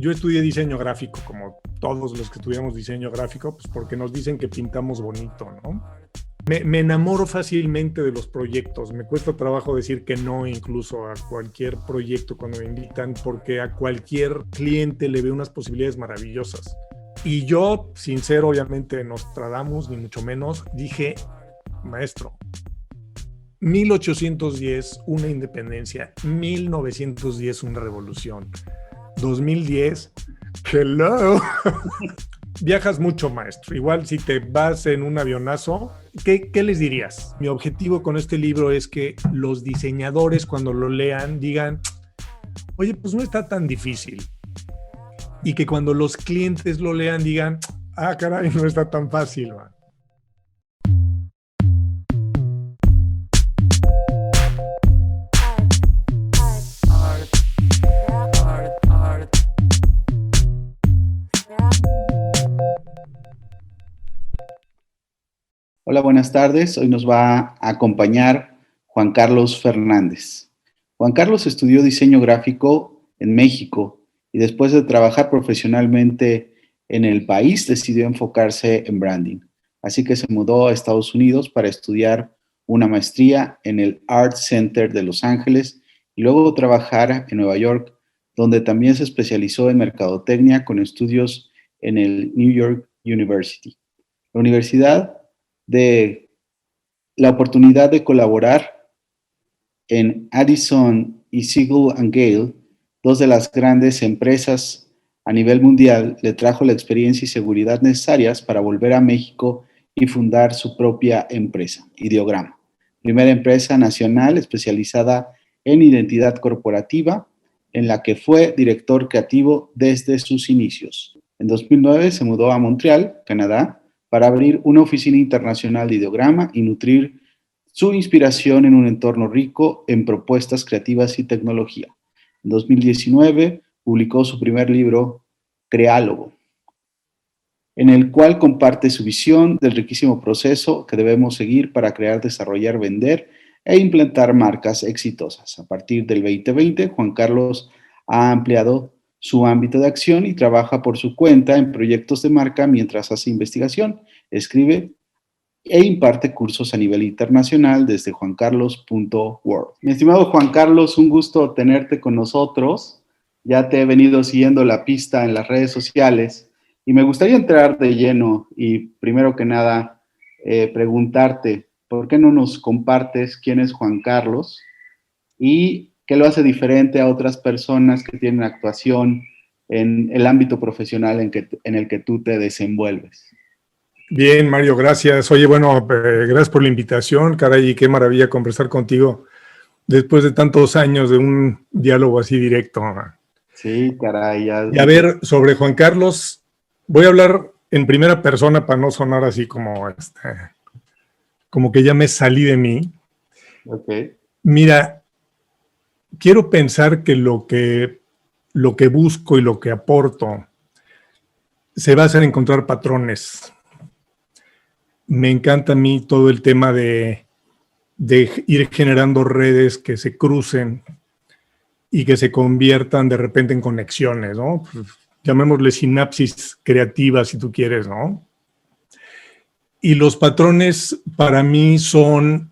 yo estudié diseño gráfico, como todos los que estudiamos diseño gráfico, pues porque nos dicen que pintamos bonito, ¿no? Me enamoro fácilmente de los proyectos. Me cuesta trabajo decir que no incluso a cualquier proyecto cuando me invitan, porque a cualquier cliente le veo unas posibilidades maravillosas. Y yo, sin ser obviamente Nostradamus, ni mucho menos, dije, maestro, 1810 una independencia, 1910 una revolución, 2010, hello. Viajas mucho, maestro. Igual si te vas en un avionazo, ¿qué les dirías? Mi objetivo con este libro es que los diseñadores cuando lo lean digan, oye, pues no está tan difícil. Y que cuando los clientes lo lean digan, ah, caray, no está tan fácil, man. Hola, buenas tardes. Hoy nos va a acompañar Juan Carlos Fernández. Juan Carlos estudió diseño gráfico en México y después de trabajar profesionalmente en el país decidió enfocarse en branding. Así que se mudó a Estados Unidos para estudiar una maestría en el Art Center de Los Ángeles y luego trabajar en Nueva York, donde también se especializó en mercadotecnia con estudios en el New York University. La universidad de la oportunidad de colaborar en Addison y Siegel and Gale, dos de las grandes empresas a nivel mundial, le trajo la experiencia y seguridad necesarias para volver a México y fundar su propia empresa, Ideograma, primera empresa nacional especializada en identidad corporativa, en la que fue director creativo desde sus inicios. En 2009 se mudó a Montreal, Canadá, para abrir una oficina internacional de Ideograma y nutrir su inspiración en un entorno rico en propuestas creativas y tecnología. En 2019 publicó su primer libro, Creálogo, en el cual comparte su visión del riquísimo proceso que debemos seguir para crear, desarrollar, vender e implantar marcas exitosas. A partir del 2020, Juan Carlos ha ampliado su ámbito de acción y trabaja por su cuenta en proyectos de marca mientras hace investigación, escribe e imparte cursos a nivel internacional desde juancarlos.world. Mi estimado Juan Carlos, un gusto tenerte con nosotros. Ya te he venido siguiendo la pista en las redes sociales y me gustaría entrar de lleno y primero que nada preguntarte, ¿por qué no nos compartes quién es Juan Carlos y qué lo hace diferente a otras personas que tienen actuación en el ámbito profesional en el que tú te desenvuelves? Bien, Mario, gracias. Oye, bueno, gracias por la invitación, caray, qué maravilla conversar contigo después de tantos años de un diálogo así directo. Sí, caray. Ya. Y a ver, sobre Juan Carlos, voy a hablar en primera persona para no sonar así como que ya me salí de mí. Okay. Mira, quiero pensar que lo que busco y lo que aporto se basa en encontrar patrones. Me encanta a mí todo el tema de ir generando redes que se crucen y que se conviertan de repente en conexiones, ¿no? Pues, llamémosle sinapsis creativas si tú quieres, ¿no? Y los patrones para mí son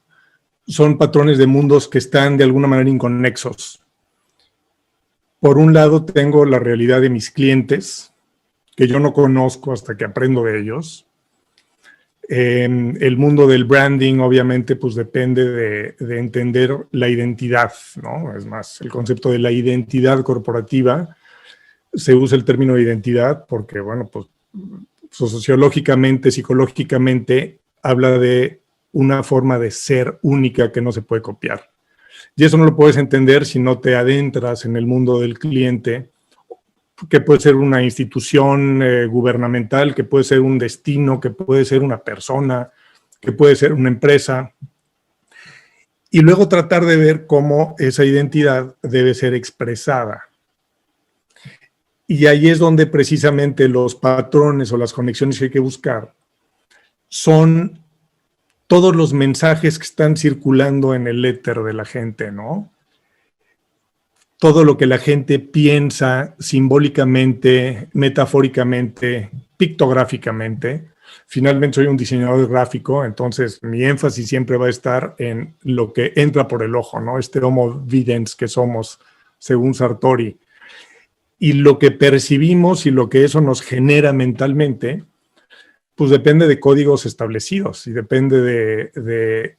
patrones de mundos que están de alguna manera inconexos. Por un lado tengo la realidad de mis clientes, que yo no conozco hasta que aprendo de ellos. El mundo del branding obviamente pues depende de entender la identidad, ¿no? Es más, el concepto de la identidad corporativa, se usa el término de identidad porque, bueno, pues sociológicamente, psicológicamente, habla de una forma de ser única que no se puede copiar. Y eso no lo puedes entender si no te adentras en el mundo del cliente, que puede ser una institución gubernamental, que puede ser un destino, que puede ser una persona, que puede ser una empresa. Y luego tratar de ver cómo esa identidad debe ser expresada. Y ahí es donde precisamente los patrones o las conexiones que hay que buscar son todos los mensajes que están circulando en el éter de la gente, ¿no? todo lo que la gente piensa simbólicamente, metafóricamente, pictográficamente. Finalmente soy un diseñador gráfico, entonces mi énfasis siempre va a estar en lo que entra por el ojo, ¿no? Este homo videns que somos, según Sartori. Y lo que percibimos y lo que eso nos genera mentalmente, pues depende de códigos establecidos y depende de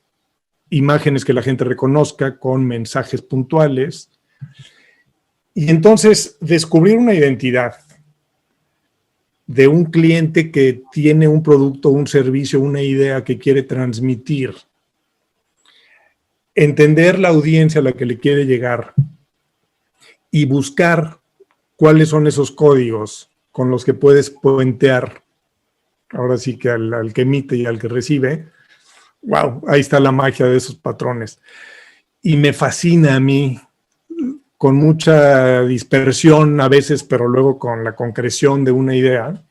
imágenes que la gente reconozca con mensajes puntuales. Y entonces descubrir una identidad de un cliente que tiene un producto, un servicio, una idea que quiere transmitir, entender la audiencia a la que le quiere llegar y buscar cuáles son esos códigos con los que puedes puentear, ahora sí que al que emite y al que recibe. Wow, ahí está la magia de esos patrones. Y me fascina a mí, con mucha dispersión a veces, pero luego con la concreción de una idea,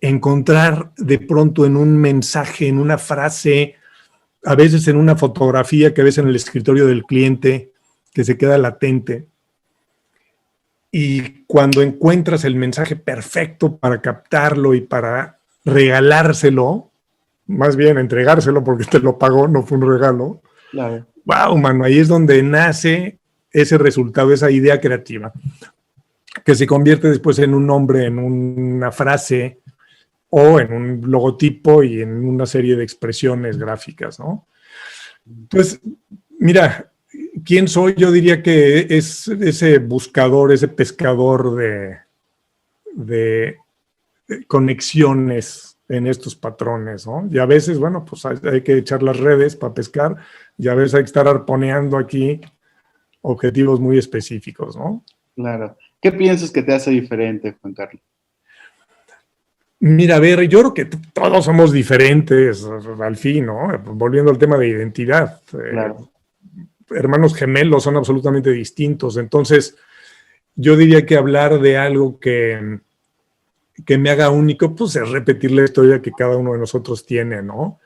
encontrar de pronto en un mensaje, en una frase, a veces en una fotografía que ves en el escritorio del cliente, que se queda latente. Y cuando encuentras el mensaje perfecto para captarlo y para regalárselo, más bien entregárselo porque te lo pagó, no fue un regalo. Claro. Wow, mano, ahí es donde nace ese resultado, esa idea creativa, que se convierte después en un nombre, en una frase o en un logotipo y en una serie de expresiones gráficas, ¿no? Pues, mira, ¿quién soy? Yo diría que es ese buscador, ese pescador de conexiones en estos patrones, ¿no? Y a veces, bueno, pues hay que echar las redes para pescar y a veces hay que estar arponeando aquí objetivos muy específicos, ¿no? Claro. ¿Qué piensas que te hace diferente, Juan Carlos? Mira, a ver, yo creo que todos somos diferentes al fin, ¿no? Volviendo al tema de identidad. Claro. Hermanos gemelos son absolutamente distintos. Entonces, yo diría que hablar de algo que me haga único, pues es repetir la historia que cada uno de nosotros tiene, ¿no?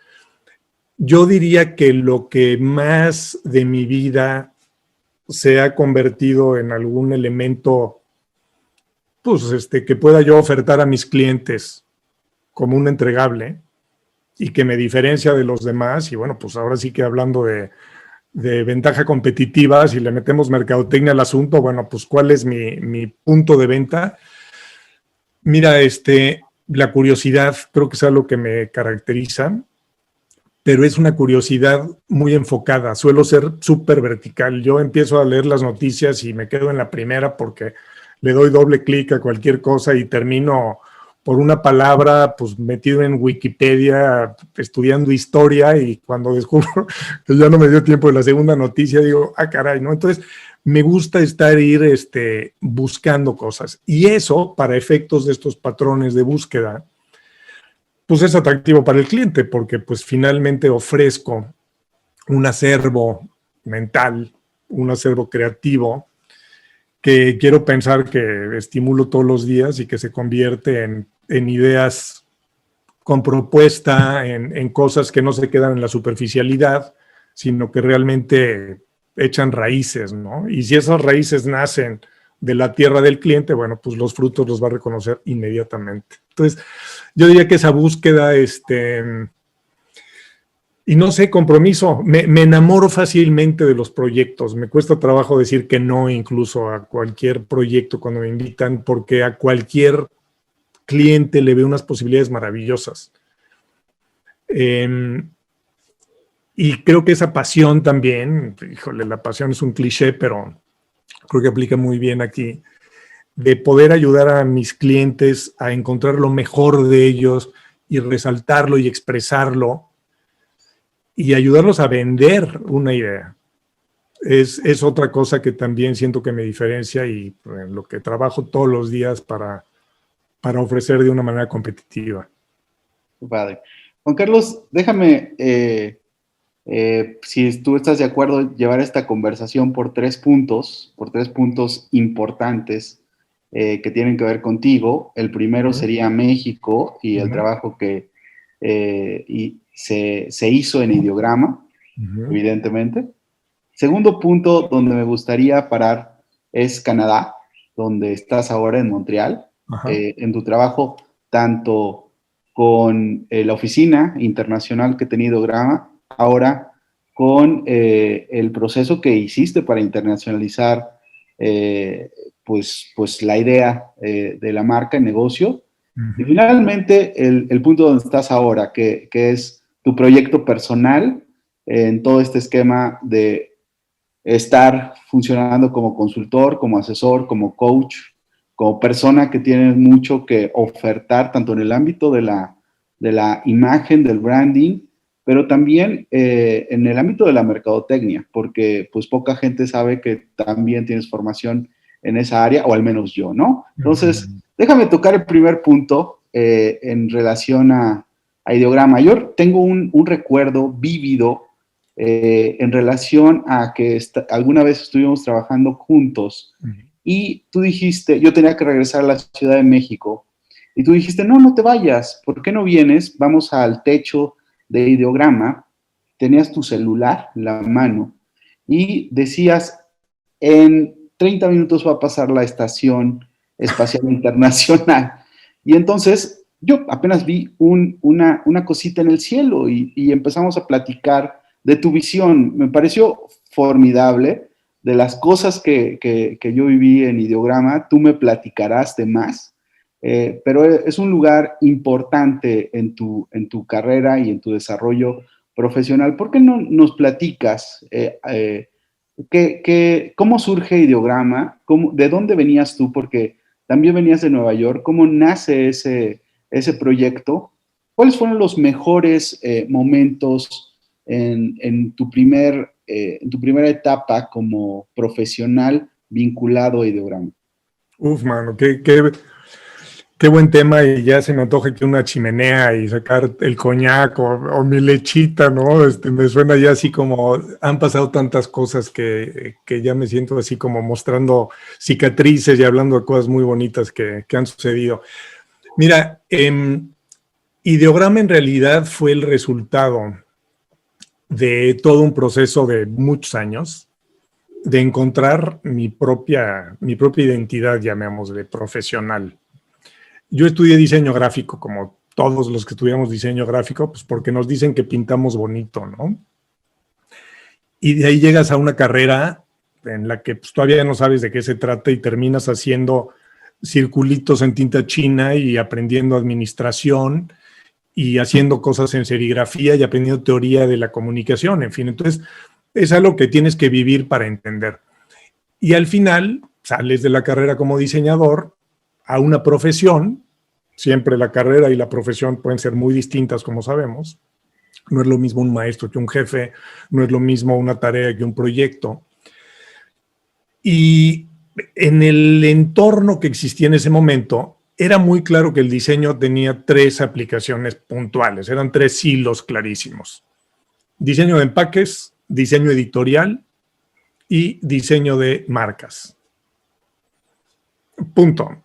Yo diría que lo que más de mi vida se ha convertido en algún elemento, pues, que pueda yo ofertar a mis clientes como un entregable y que me diferencia de los demás. Y bueno, pues ahora sí que hablando de ventaja competitiva, si le metemos mercadotecnia al asunto, bueno, pues ¿cuál es mi punto de venta? Mira, la curiosidad creo que es algo que me caracteriza, pero es una curiosidad muy enfocada. Suelo ser súper vertical. Yo empiezo a leer las noticias y me quedo en la primera porque le doy doble clic a cualquier cosa y termino por una palabra, pues metido en Wikipedia, estudiando historia, y cuando descubro que ya no me dio tiempo de la segunda noticia, digo, ah, caray, ¿no? Entonces, me gusta ir buscando cosas. Y eso, para efectos de estos patrones de búsqueda, pues es atractivo para el cliente, porque pues finalmente ofrezco un acervo mental, un acervo creativo, que quiero pensar que estimulo todos los días y que se convierte en ideas con propuesta, en cosas que no se quedan en la superficialidad, sino que realmente echan raíces, ¿no? Y si esas raíces nacen de la tierra del cliente, bueno, pues los frutos los va a reconocer inmediatamente. Entonces, yo diría que esa búsqueda, y no sé, compromiso, me enamoro fácilmente de los proyectos, me cuesta trabajo decir que no incluso a cualquier proyecto cuando me invitan, porque a cualquier cliente le veo unas posibilidades maravillosas. Y creo que esa pasión también, híjole, la pasión es un cliché, pero creo que aplica muy bien aquí, de poder ayudar a mis clientes a encontrar lo mejor de ellos y resaltarlo y expresarlo y ayudarlos a vender una idea. Es otra cosa que también siento que me diferencia y en lo que trabajo todos los días para ofrecer de una manera competitiva. Padre. Juan Carlos, déjame, si tú estás de acuerdo, llevar esta conversación por tres puntos importantes que tienen que ver contigo. El primero sería México y el trabajo que se hizo en Ideograma, evidentemente. Segundo punto donde me gustaría parar es Canadá, donde estás ahora en Montreal, en tu trabajo tanto con la oficina internacional que tenía Ideograma, ahora con el proceso que hiciste para internacionalizar pues la idea de la marca, el negocio. Y finalmente el punto donde estás ahora, que es tu proyecto personal en todo este esquema de estar funcionando como consultor, como asesor, como coach, como persona que tiene mucho que ofertar, tanto en el ámbito de la imagen, del branding, pero también en el ámbito de la mercadotecnia, porque pues poca gente sabe que también tienes formación en esa área, o al menos yo, ¿no? Entonces, déjame tocar el primer punto en relación a Ideograma. Yo tengo un recuerdo vívido en relación a que alguna vez estuvimos trabajando juntos y tú dijiste, yo tenía que regresar a la Ciudad de México y tú dijiste, no te vayas, ¿por qué no vienes? Vamos al techo de Ideograma, tenías tu celular en la mano y decías, en 30 minutos va a pasar la Estación Espacial Internacional. Y entonces yo apenas vi una cosita en el cielo y empezamos a platicar de tu visión. Me pareció formidable. De las cosas que yo viví en Ideograma, tú me platicarás de más, pero es un lugar importante en tu carrera y en tu desarrollo profesional. ¿Por qué no nos platicas cómo surge Ideograma? ¿De dónde venías tú? Porque también venías de Nueva York. ¿Cómo nace ese proyecto? ¿Cuáles fueron los mejores momentos en tu primera etapa como profesional vinculado a Ideograma? Uf, mano, qué buen tema, y ya se me antoja que una chimenea y sacar el coñac o mi lechita, ¿no? Me suena ya así como han pasado tantas cosas que ya me siento así como mostrando cicatrices y hablando de cosas muy bonitas que han sucedido. Mira, Ideograma en realidad fue el resultado de todo un proceso de muchos años de encontrar mi propia identidad, llamémosle, profesional. Yo estudié diseño gráfico, como todos los que estudiamos diseño gráfico, pues porque nos dicen que pintamos bonito, ¿no? Y de ahí llegas a una carrera en la que pues, todavía no sabes de qué se trata y terminas haciendo circulitos en tinta china y aprendiendo administración y haciendo cosas en serigrafía y aprendiendo teoría de la comunicación, en fin. Entonces, es algo que tienes que vivir para entender. Y al final, sales de la carrera como diseñador a una profesión. Siempre la carrera y la profesión pueden ser muy distintas, como sabemos. No es lo mismo un maestro que un jefe, no es lo mismo una tarea que un proyecto. Y en el entorno que existía en ese momento, era muy claro que el diseño tenía 3 aplicaciones puntuales, eran 3 hilos clarísimos. Diseño de empaques, diseño editorial y diseño de marcas. Punto.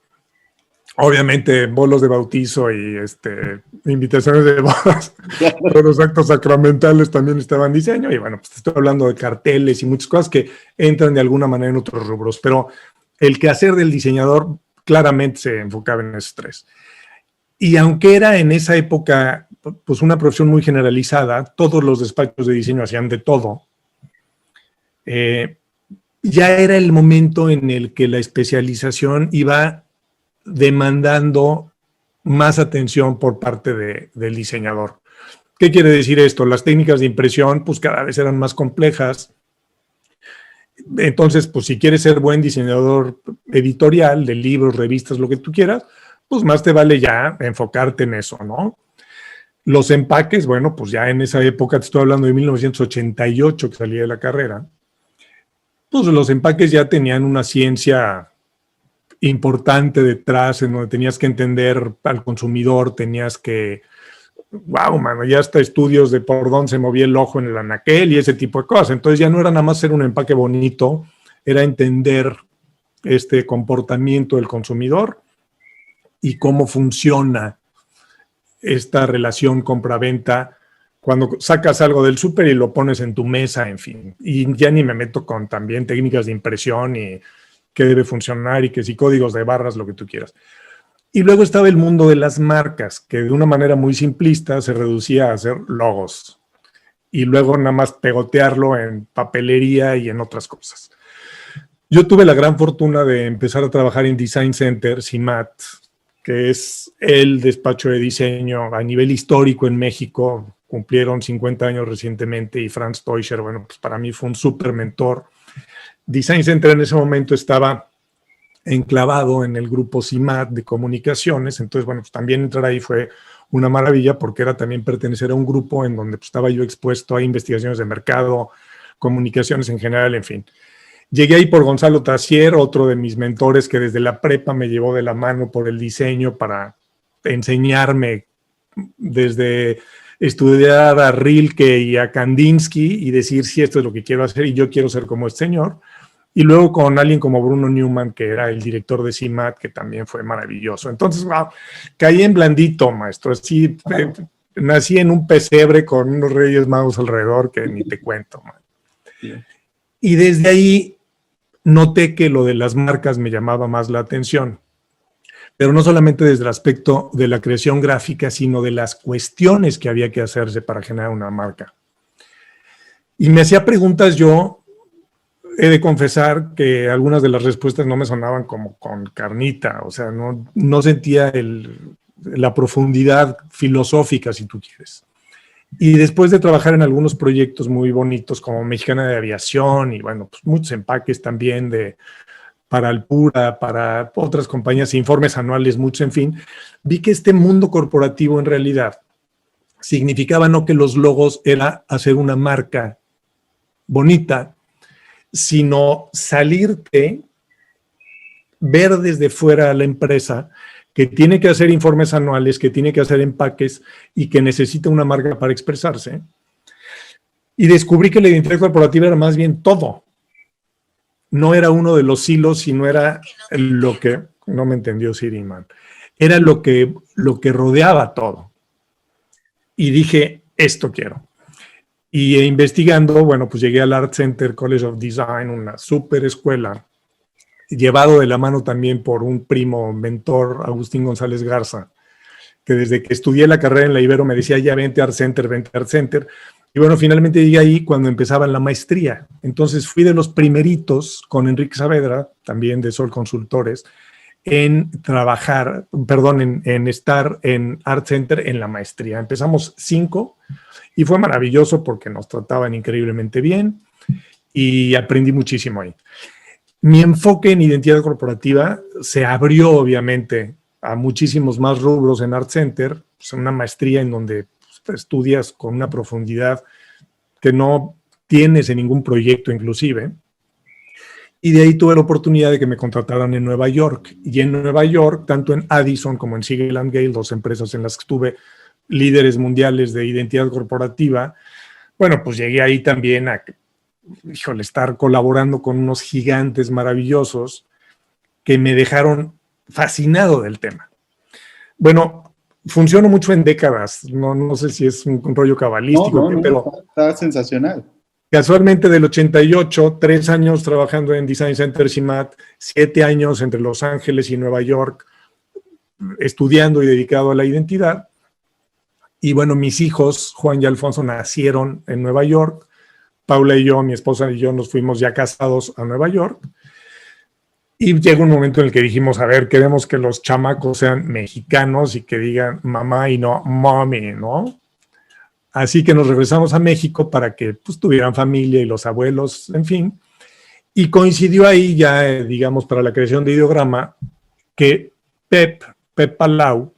Obviamente, bolos de bautizo y invitaciones de bodas, todos los actos sacramentales también estaban en diseño. Y bueno, pues estoy hablando de carteles y muchas cosas que entran de alguna manera en otros rubros. Pero el quehacer del diseñador claramente se enfocaba en esos 3. Y aunque era en esa época pues una profesión muy generalizada, todos los despachos de diseño hacían de todo, ya era el momento en el que la especialización iba demandando más atención por parte del diseñador. ¿Qué quiere decir esto? Las técnicas de impresión pues cada vez eran más complejas. Entonces, pues si quieres ser buen diseñador editorial, de libros, revistas, lo que tú quieras, pues más te vale ya enfocarte en eso, ¿no? Los empaques, bueno, pues ya en esa época, te estoy hablando de 1988 que salí de la carrera, pues los empaques ya tenían una ciencia importante detrás, en donde tenías que entender al consumidor, tenías que, wow, mano, ya hasta estudios de por dónde se movía el ojo en el anaquel y ese tipo de cosas. Entonces ya no era nada más ser un empaque bonito, era entender este comportamiento del consumidor y cómo funciona esta relación compra-venta cuando sacas algo del súper y lo pones en tu mesa, en fin. Y ya ni me meto con también técnicas de impresión y qué debe funcionar y que si códigos de barras, lo que tú quieras. Y luego estaba el mundo de las marcas, que de una manera muy simplista se reducía a hacer logos y luego nada más pegotearlo en papelería y en otras cosas. Yo tuve la gran fortuna de empezar a trabajar en Design Center, CIMAT, que es el despacho de diseño a nivel histórico en México. Cumplieron 50 años recientemente y Franz Teuscher, bueno, pues para mí fue un súper mentor. Design Center en ese momento estaba enclavado en el grupo CIMAT de comunicaciones, entonces, bueno, pues también entrar ahí fue una maravilla porque era también pertenecer a un grupo en donde pues, estaba yo expuesto a investigaciones de mercado, comunicaciones en general, en fin. Llegué ahí por Gonzalo Tassier, otro de mis mentores que desde la prepa me llevó de la mano por el diseño para enseñarme desde estudiar a Rilke y a Kandinsky y decir si esto es lo que quiero hacer y yo quiero ser como este señor. Y luego con alguien como Bruno Newman, que era el director de CIMAT, que también fue maravilloso. Entonces, wow, caí en blandito, maestro. Así, nací en un pesebre con unos Reyes Magos alrededor que ni te cuento. Man. Y desde ahí noté que lo de las marcas me llamaba más la atención. Pero no solamente desde el aspecto de la creación gráfica, sino de las cuestiones que había que hacerse para generar una marca. Y me hacía preguntas yo. He de confesar que algunas de las respuestas no me sonaban como con carnita, o sea, no sentía la profundidad filosófica, si tú quieres. Y después de trabajar en algunos proyectos muy bonitos como Mexicana de Aviación y, bueno, pues muchos empaques también para Alpura, para otras compañías, informes anuales, muchos, en fin, vi que este mundo corporativo en realidad significaba no que los logos era hacer una marca bonita, sino salirte, ver desde fuera a la empresa que tiene que hacer informes anuales, que tiene que hacer empaques y que necesita una marca para expresarse. Y descubrí que la identidad corporativa era más bien todo. No era uno de los hilos, sino era lo que, no me entendió Siri, man, era lo que rodeaba todo. Y dije, esto quiero. Y investigando, bueno, pues llegué al Art Center College of Design, una súper escuela, llevado de la mano también por un primo mentor, Agustín González Garza, que desde que estudié la carrera en la Ibero me decía, ya vente a Art Center, vente a Art Center. Y bueno, finalmente llegué ahí cuando empezaba la maestría. Entonces fui de los primeritos con Enrique Saavedra, también de Sol Consultores, en trabajar, perdón, en estar en Art Center en la maestría. Empezamos 5 y fue maravilloso porque nos trataban increíblemente bien y aprendí muchísimo ahí. Mi enfoque en identidad corporativa se abrió obviamente a muchísimos más rubros en Art Center, pues una maestría en donde estudias con una profundidad que no tienes en ningún proyecto inclusive. Y de ahí tuve la oportunidad de que me contrataran en Nueva York. Y en Nueva York, tanto en Addison como en Siegel & Gale, 2 empresas en las que estuve líderes mundiales de identidad corporativa, bueno, pues llegué ahí también a, híjole, estar colaborando con unos gigantes maravillosos que me dejaron fascinado del tema. Bueno, funciono mucho en décadas, no sé si es un rollo cabalístico, pero está sensacional. Casualmente del 88, 3 años trabajando en Design Center CIMAT, 7 años entre Los Ángeles y Nueva York, estudiando y dedicado a la identidad. Y bueno, mis hijos, Juan y Alfonso, nacieron en Nueva York. Paula y yo, mi esposa y yo, nos fuimos ya casados a Nueva York. Y llegó un momento en el que dijimos, a ver, queremos que los chamacos sean mexicanos y que digan mamá y no mommy, ¿no? Así que nos regresamos a México para que pues, tuvieran familia y los abuelos, en fin. Y coincidió ahí ya, digamos, para la creación de Ideograma, que Pep Palau,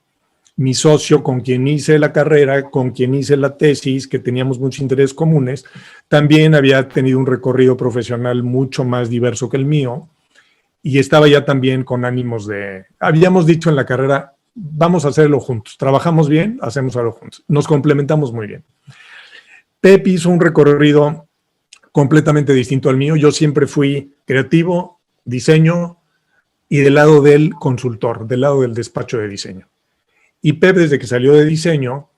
mi socio con quien hice la carrera, con quien hice la tesis, que teníamos muchos intereses comunes, también había tenido un recorrido profesional mucho más diverso que el mío y estaba ya también con ánimos de... Habíamos dicho en la carrera, vamos a hacerlo juntos. Trabajamos bien, hacemos algo juntos. Nos complementamos muy bien. Pep hizo un recorrido completamente distinto al mío. Yo siempre fui creativo, diseño y del lado del consultor, del lado del despacho de diseño. Y Pep, desde que salió de diseño,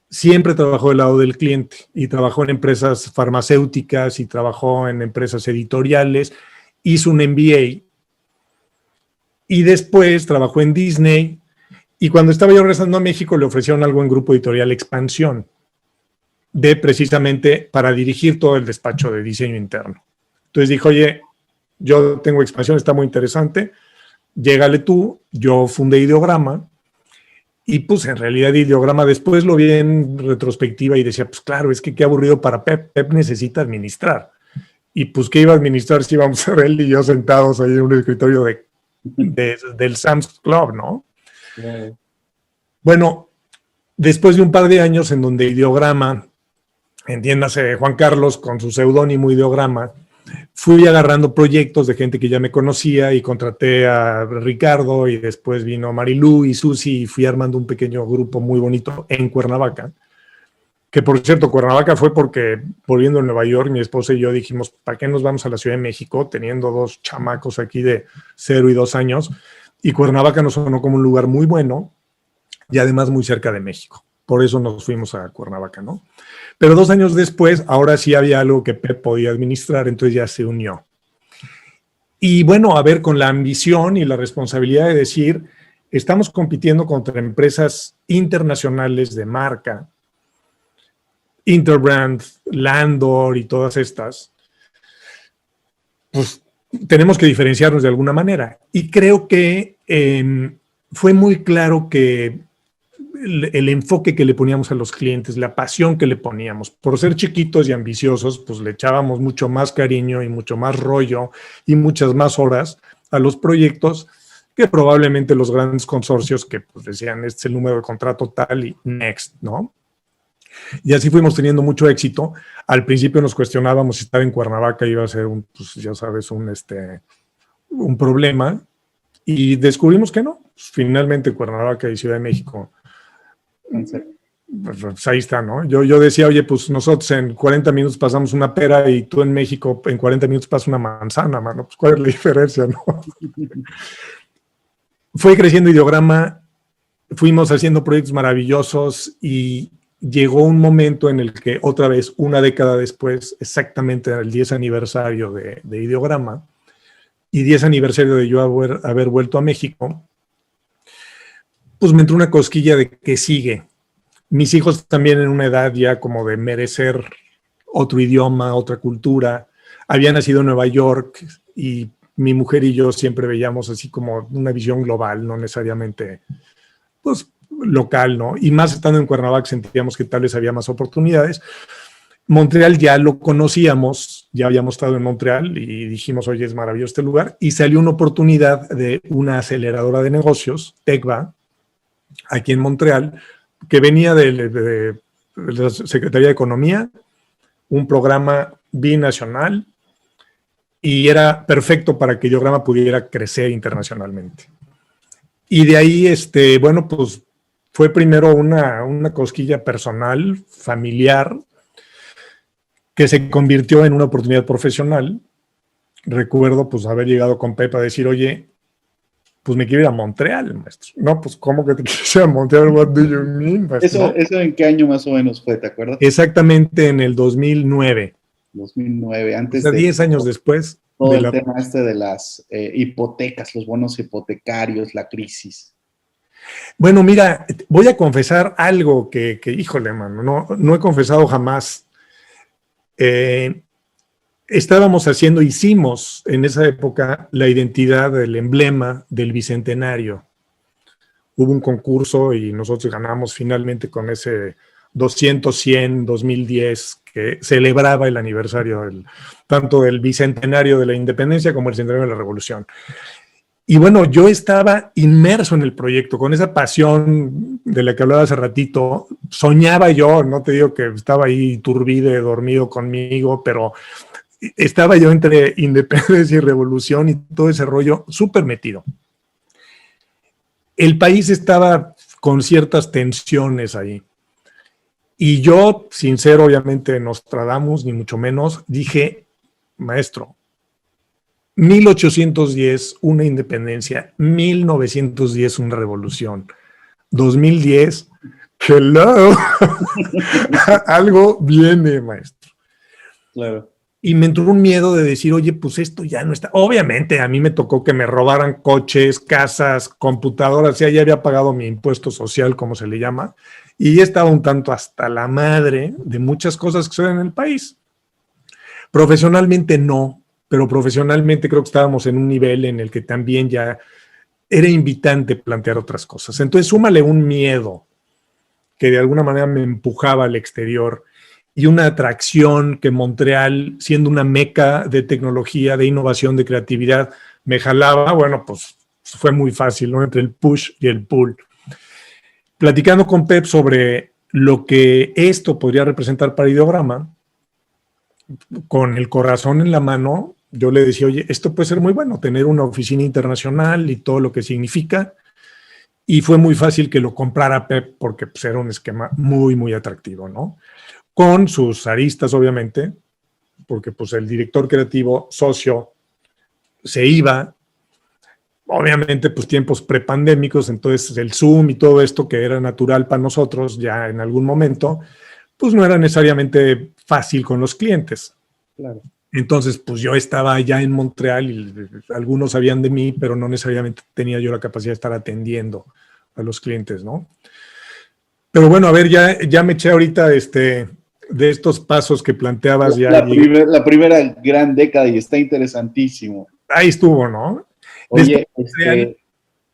siempre trabajó del lado del cliente y trabajó en empresas farmacéuticas y trabajó en empresas editoriales. Hizo un MBA y después trabajó en Disney, y cuando estaba yo regresando a México le ofrecieron algo en Grupo Editorial Expansión, de precisamente para dirigir todo el despacho de diseño interno. Entonces dijo, oye, yo tengo Expansión, está muy interesante, llégale tú. Yo fundé Ideograma, y pues en realidad Ideograma después lo vi en retrospectiva y decía, pues claro, es que qué aburrido para Pep. Pep necesita administrar. Y pues ¿qué iba a administrar si íbamos a ver él y yo sentados ahí en un escritorio del Sam's Club, ¿no? Claro. Bueno, después de un par de años en donde Ideograma, entiéndase Juan Carlos con su seudónimo Ideograma, fui agarrando proyectos de gente que ya me conocía y contraté a Ricardo, y después vino Marilú y Susi, y fui armando un pequeño grupo muy bonito en Cuernavaca, que por cierto, Cuernavaca fue porque volviendo a Nueva York, mi esposa y yo dijimos, ¿para qué nos vamos a la Ciudad de México teniendo dos chamacos aquí de 0 y 2 años? Y Cuernavaca nos sonó como un lugar muy bueno y además muy cerca de México. Por eso nos fuimos a Cuernavaca, ¿no? Pero 2 años después, ahora sí había algo que Pep podía administrar, entonces ya se unió. Y bueno, a ver, con la ambición y la responsabilidad de decir, estamos compitiendo contra empresas internacionales de marca, Interbrand, Landor y todas estas, pues tenemos que diferenciarnos de alguna manera. Y creo que fue muy claro que el enfoque que le poníamos a los clientes, la pasión que le poníamos, por ser chiquitos y ambiciosos, pues le echábamos mucho más cariño y mucho más rollo y muchas más horas a los proyectos que probablemente los grandes consorcios que pues decían, este es el número de contrato tal y next, ¿no? Y así fuimos teniendo mucho éxito. Al principio nos cuestionábamos si estar en Cuernavaca iba a ser pues ya sabes, un problema, y descubrimos que no. Finalmente Cuernavaca y Ciudad de México, pues ahí está, ¿no? Yo decía, oye, pues nosotros en 40 minutos pasamos una pera y tú en México en 40 minutos pasas una manzana, mano. Pues ¿cuál es la diferencia, no? Fue creciendo Ideograma, fuimos haciendo proyectos maravillosos y llegó un momento en el que otra vez, una década después, exactamente el 10 aniversario de Ideograma y 10 aniversario de yo haber vuelto a México, pues me entró una cosquilla de que sigue. Mis hijos también en una edad ya como de merecer otro idioma, otra cultura. Había nacido en Nueva York y mi mujer y yo siempre veíamos así como una visión global, no necesariamente pues local, ¿no? Y más estando en Cuernavaca sentíamos que tal vez había más oportunidades. Montreal ya lo conocíamos, ya habíamos estado en Montreal y dijimos, oye, es maravilloso este lugar. Y salió una oportunidad de una aceleradora de negocios, Tecva, aquí en Montreal, que venía de la Secretaría de Economía, un programa binacional, y era perfecto para que Ideograma pudiera crecer internacionalmente. Y de ahí, bueno, pues fue primero una cosquilla personal, familiar, que se convirtió en una oportunidad profesional. Recuerdo pues haber llegado con Pepa a decir, oye, pues me quiero ir a Montreal, maestro. No, pues ¿cómo que te quieres ir a Montreal? What do you mean, maestro? ¿Eso en qué año más o menos fue, te acuerdas? Exactamente en el 2009. 2009, antes o sea, 10 años después. Todo el tema de las hipotecas, los bonos hipotecarios, la crisis. Bueno, mira, voy a confesar algo que híjole, mano, no he confesado jamás. Hicimos en esa época la identidad del emblema del Bicentenario. Hubo un concurso y nosotros ganamos finalmente con ese 200-100 2010 que celebraba el aniversario tanto del Bicentenario de la Independencia como el Centenario de la Revolución. Y bueno, yo estaba inmerso en el proyecto, con esa pasión de la que hablaba hace ratito. Soñaba yo, no te digo que estaba ahí Iturbide dormido conmigo, pero estaba yo entre independencia y revolución y todo ese rollo súper metido. El país estaba con ciertas tensiones ahí. Y yo, sin ser obviamente Nostradamus, ni mucho menos, dije, maestro, 1810 una independencia, 1910 una revolución, 2010, hello, algo viene, maestro. Claro. Y me entró un miedo de decir, oye, pues esto ya no está. Obviamente a mí me tocó que me robaran coches, casas, computadoras, ya había pagado mi impuesto social, como se le llama, y estaba un tanto hasta la madre de muchas cosas que suceden en el país. Profesionalmente no, pero profesionalmente creo que estábamos en un nivel en el que también ya era invitante plantear otras cosas. Entonces súmale un miedo que de alguna manera me empujaba al exterior y una atracción que Montreal, siendo una meca de tecnología, de innovación, de creatividad, me jalaba. Bueno, pues fue muy fácil, ¿no? Entre el push y el pull. Platicando con Pep sobre lo que esto podría representar para Ideograma, con el corazón en la mano, yo le decía, oye, esto puede ser muy bueno, tener una oficina internacional y todo lo que significa. Y fue muy fácil que lo comprara Pep porque pues, era un esquema muy, muy atractivo, ¿no? Con sus aristas, obviamente, porque pues el director creativo socio se iba, obviamente pues tiempos prepandémicos, entonces el Zoom y todo esto que era natural para nosotros ya en algún momento, pues no era necesariamente fácil con los clientes. Claro. Entonces pues yo estaba allá en Montreal y algunos sabían de mí, pero no necesariamente tenía yo la capacidad de estar atendiendo a los clientes, ¿no? Pero bueno, a ver, ya me eché ahorita de estos pasos que planteabas ya. La primera gran década y está interesantísimo. Ahí estuvo, ¿no? Oye,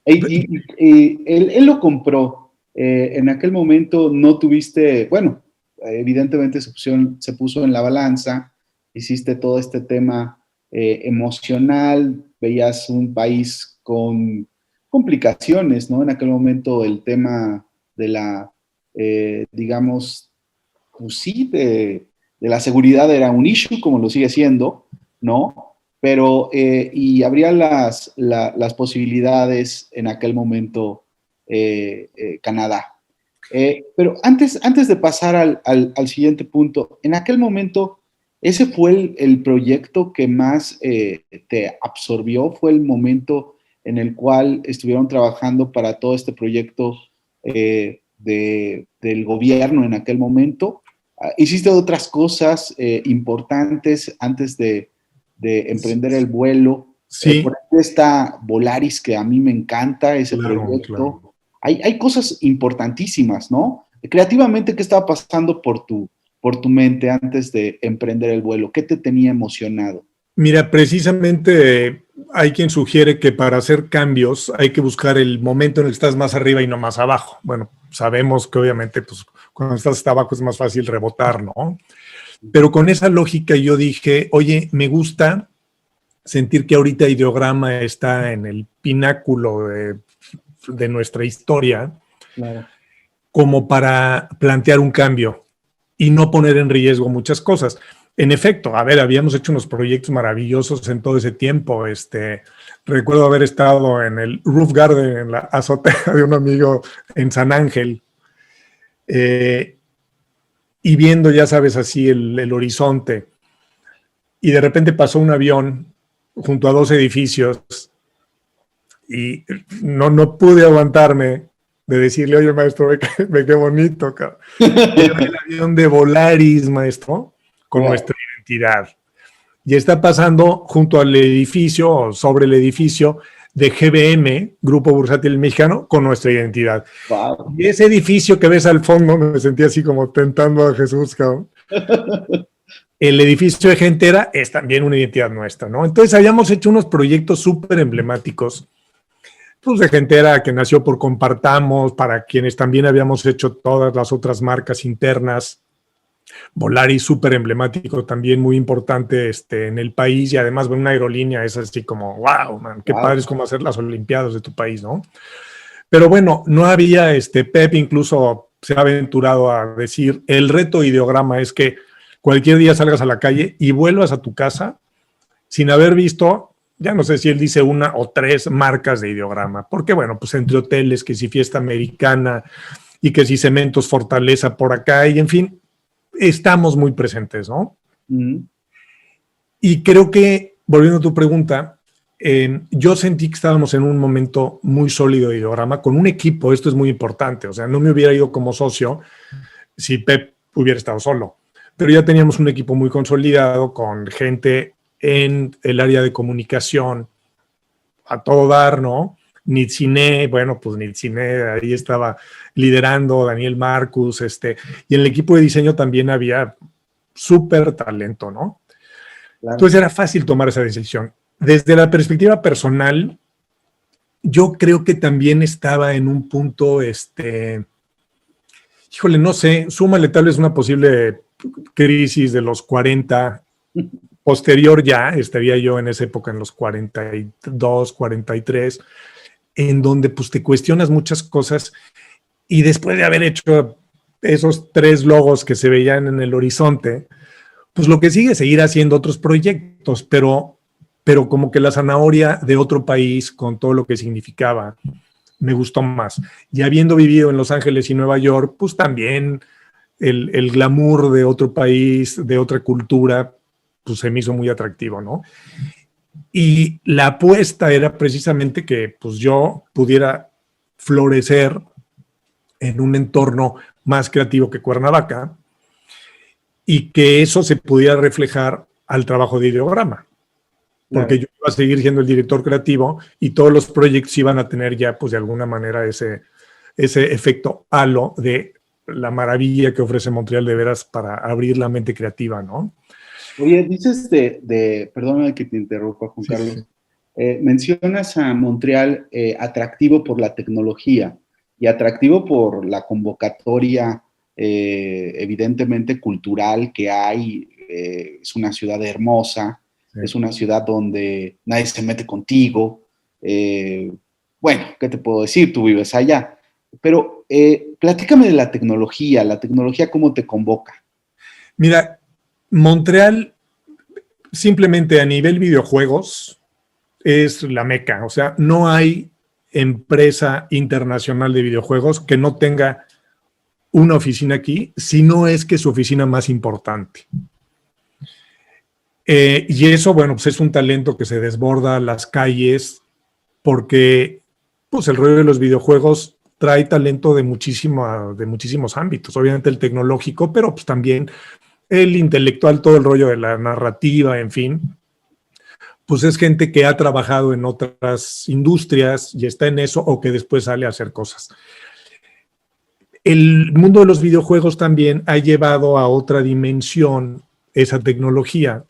él lo compró. En aquel momento no tuviste, bueno, evidentemente se puso en la balanza, hiciste todo este tema emocional, veías un país con complicaciones, ¿no? En aquel momento el tema de la, digamos, pues sí, de la seguridad era un issue, como lo sigue siendo, ¿no? Pero, y habría las posibilidades en aquel momento Canadá. Pero antes de pasar al siguiente punto, en aquel momento, ¿ese fue el proyecto que más te absorbió? ¿Fue el momento en el cual estuvieron trabajando para todo este proyecto del gobierno en aquel momento? ¿Hiciste otras cosas importantes antes de emprender el vuelo? Sí. Por ahí está Volaris, que a mí me encanta ese proyecto. Claro. Hay cosas importantísimas, ¿no? Creativamente, ¿qué estaba pasando por tu mente antes de emprender el vuelo? ¿Qué te tenía emocionado? Mira, precisamente hay quien sugiere que para hacer cambios hay que buscar el momento en el que estás más arriba y no más abajo. Bueno, sabemos que obviamente pues, cuando estás hasta abajo es más fácil rebotar, ¿no? Pero con esa lógica yo dije, oye, me gusta sentir que ahorita Ideograma está en el pináculo de nuestra historia, claro, como para plantear un cambio y no poner en riesgo muchas cosas. En efecto, a ver, habíamos hecho unos proyectos maravillosos en todo ese tiempo. Recuerdo haber estado en el Roof Garden, en la azotea de un amigo en San Ángel, y viendo, ya sabes, así el horizonte. Y de repente pasó un avión junto a 2 edificios y no pude aguantarme de decirle, oye, maestro, ve qué bonito, cabrón. Era el avión de Volaris, maestro, con nuestra identidad. Y está pasando junto al edificio, o sobre el edificio de GBM, Grupo Bursátil Mexicano, con nuestra identidad. Wow. Y ese edificio que ves al fondo, me sentí así como tentando a Jesús, cabrón. El edificio de Gentera es también una identidad nuestra, ¿no? Entonces habíamos hecho unos proyectos súper emblemáticos, pues de Gentera, que nació por Compartamos, para quienes también habíamos hecho todas las otras marcas internas. Volaris, súper emblemático, también muy importante en el país, y además una aerolínea es así como, wow, man, qué padre es como hacer las Olimpiadas de tu país, ¿no? Pero bueno, no había, Pep incluso se ha aventurado a decir, el reto Ideograma es que cualquier día salgas a la calle y vuelvas a tu casa sin haber visto, ya no sé si él dice 1 o 3 marcas de Ideograma, porque bueno, pues entre hoteles, que si Fiesta Americana y que si Cementos Fortaleza por acá, y en fin, estamos muy presentes, ¿no? Y creo que, volviendo a tu pregunta, yo sentí que estábamos en un momento muy sólido de Ideograma, con un equipo. Esto es muy importante, o sea, no me hubiera ido como socio si Pep hubiera estado solo, pero ya teníamos un equipo muy consolidado con gente en el área de comunicación a todo dar, ¿no? Nitzine, bueno, pues Nitzine ahí estaba liderando, Daniel Marcus, y en el equipo de diseño también había súper talento, ¿no? Claro. Entonces era fácil tomar esa decisión. Desde la perspectiva personal, yo creo que también estaba en un punto, híjole, no sé, súmale tal vez una posible crisis de los 40, posterior ya, estaría yo en esa época en los 42, 43, en donde pues te cuestionas muchas cosas y después de haber hecho esos 3 logos que se veían en el horizonte, pues lo que sigue es seguir haciendo otros proyectos, pero como que la zanahoria de otro país con todo lo que significaba me gustó más. Y habiendo vivido en Los Ángeles y Nueva York, pues también el glamour de otro país, de otra cultura, pues se me hizo muy atractivo, ¿no? Y la apuesta era precisamente que pues yo pudiera florecer en un entorno más creativo que Cuernavaca y que eso se pudiera reflejar al trabajo de ideograma. Porque yo iba a seguir siendo el director creativo y todos los proyectos iban a tener ya, pues de alguna manera, ese efecto halo de la maravilla que ofrece Montreal de veras para abrir la mente creativa, ¿no? Oye, dices perdóname que te interrumpa, Juan Carlos. Sí. Mencionas a Montreal atractivo por la tecnología y atractivo por la convocatoria evidentemente cultural que hay. Es una ciudad hermosa, sí. Es una ciudad donde nadie se mete contigo. Bueno, ¿qué te puedo decir? Tú vives allá. Pero platícame de la tecnología cómo te convoca. Mira, Montreal simplemente a nivel videojuegos es la meca, o sea, no hay empresa internacional de videojuegos que no tenga una oficina aquí, si no es que su oficina más importante. Y eso, bueno, pues es un talento que se desborda las calles porque pues el rollo de los videojuegos trae talento de muchísimos ámbitos, obviamente el tecnológico, pero pues también el intelectual, todo el rollo de la narrativa, en fin, pues es gente que ha trabajado en otras industrias y está en eso o que después sale a hacer cosas. El mundo de los videojuegos también ha llevado a otra dimensión esa tecnología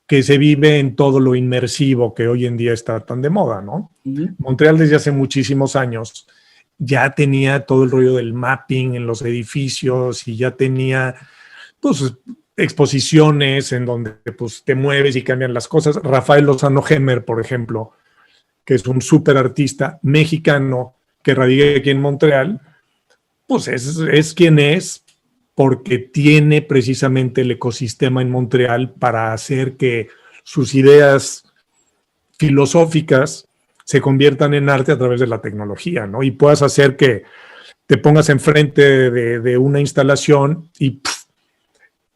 que se vive en todo lo inmersivo que hoy en día está tan de moda, ¿no? Montreal desde hace muchísimos años ya tenía todo el rollo del mapping en los edificios y ya tenía pues exposiciones en donde pues te mueves y cambian las cosas. Rafael Lozano Hemer, por ejemplo, que es un súper artista mexicano que radica aquí en Montreal, pues es quien es porque tiene precisamente el ecosistema en Montreal para hacer que sus ideas filosóficas se conviertan en arte a través de la tecnología, ¿no? Y puedas hacer que te pongas enfrente de una instalación y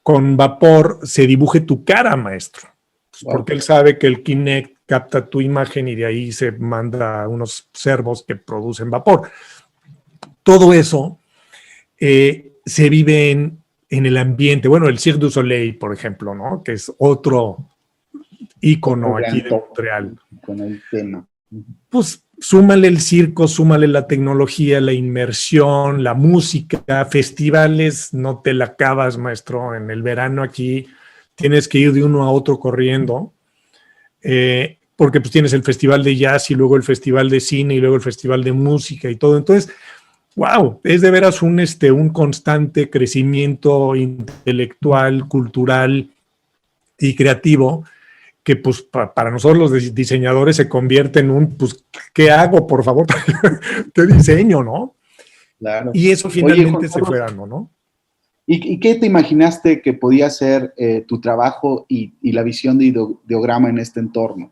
con vapor se dibuje tu cara, maestro. Pues wow. Porque él sabe que el Kinect capta tu imagen y de ahí se manda a unos servos que producen vapor. Todo eso se vive en el ambiente. Bueno, el Cirque du Soleil, por ejemplo, ¿no? Que es otro ícono aquí de Montreal. Con el tema. Pues súmale el circo, súmale la tecnología, la inmersión, la música, festivales, no te la acabas, maestro. En el verano aquí tienes que ir de uno a otro corriendo, porque pues tienes el festival de jazz y luego el festival de cine y luego el festival de música y todo. Entonces, wow, es de veras un constante crecimiento intelectual, cultural y creativo que pues para nosotros los diseñadores se convierte en un, pues, ¿qué hago, por favor? ¿Qué diseño, no? Claro. Y eso finalmente se fue dando, ¿no? ¿Y qué te imaginaste que podía ser tu trabajo y la visión de ideograma en este entorno?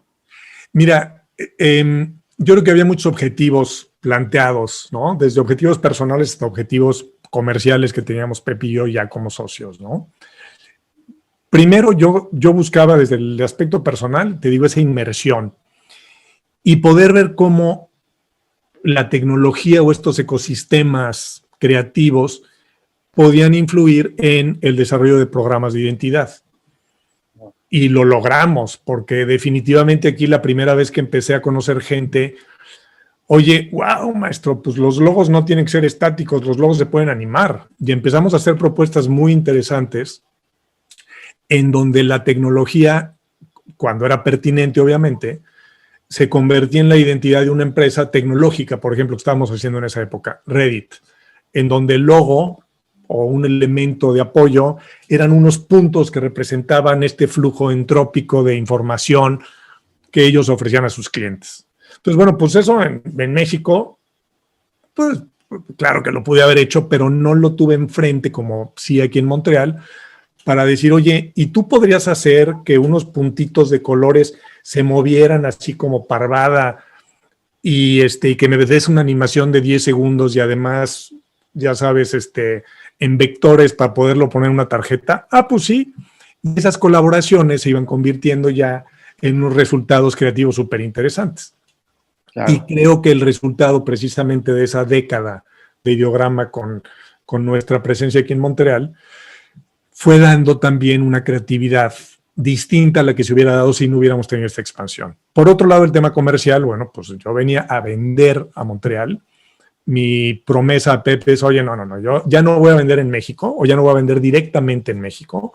Mira, yo creo que había muchos objetivos planteados, ¿no? Desde objetivos personales hasta objetivos comerciales que teníamos Pepe y yo ya como socios, ¿no? Primero, yo buscaba desde el aspecto personal, te digo, esa inmersión y poder ver cómo la tecnología o estos ecosistemas creativos podían influir en el desarrollo de programas de identidad. Y lo logramos, porque definitivamente aquí la primera vez que empecé a conocer gente, oye, wow, maestro, pues los logos no tienen que ser estáticos, los logos se pueden animar. Y empezamos a hacer propuestas muy interesantes en donde la tecnología, cuando era pertinente, obviamente, se convertía en la identidad de una empresa tecnológica, por ejemplo, que estábamos haciendo en esa época, Reddit, en donde el logo o un elemento de apoyo eran unos puntos que representaban este flujo entrópico de información que ellos ofrecían a sus clientes. Entonces, bueno, pues eso en México, pues claro que lo pude haber hecho, pero no lo tuve enfrente como sí aquí en Montreal, para decir, oye, ¿y tú podrías hacer que unos puntitos de colores se movieran así como parvada y que me des una animación de 10 segundos y además, ya sabes, en vectores para poderlo poner en una tarjeta? Ah, pues sí. Y esas colaboraciones se iban convirtiendo ya en unos resultados creativos súper interesantes. Claro. Y creo que el resultado precisamente de esa década de ideograma con nuestra presencia aquí en Montreal fue dando también una creatividad distinta a la que se hubiera dado si no hubiéramos tenido esta expansión. Por otro lado, el tema comercial, bueno, pues yo venía a vender a Montreal. Mi promesa a Pepe es, oye, no, yo ya no voy a vender en México, o ya no voy a vender directamente en México,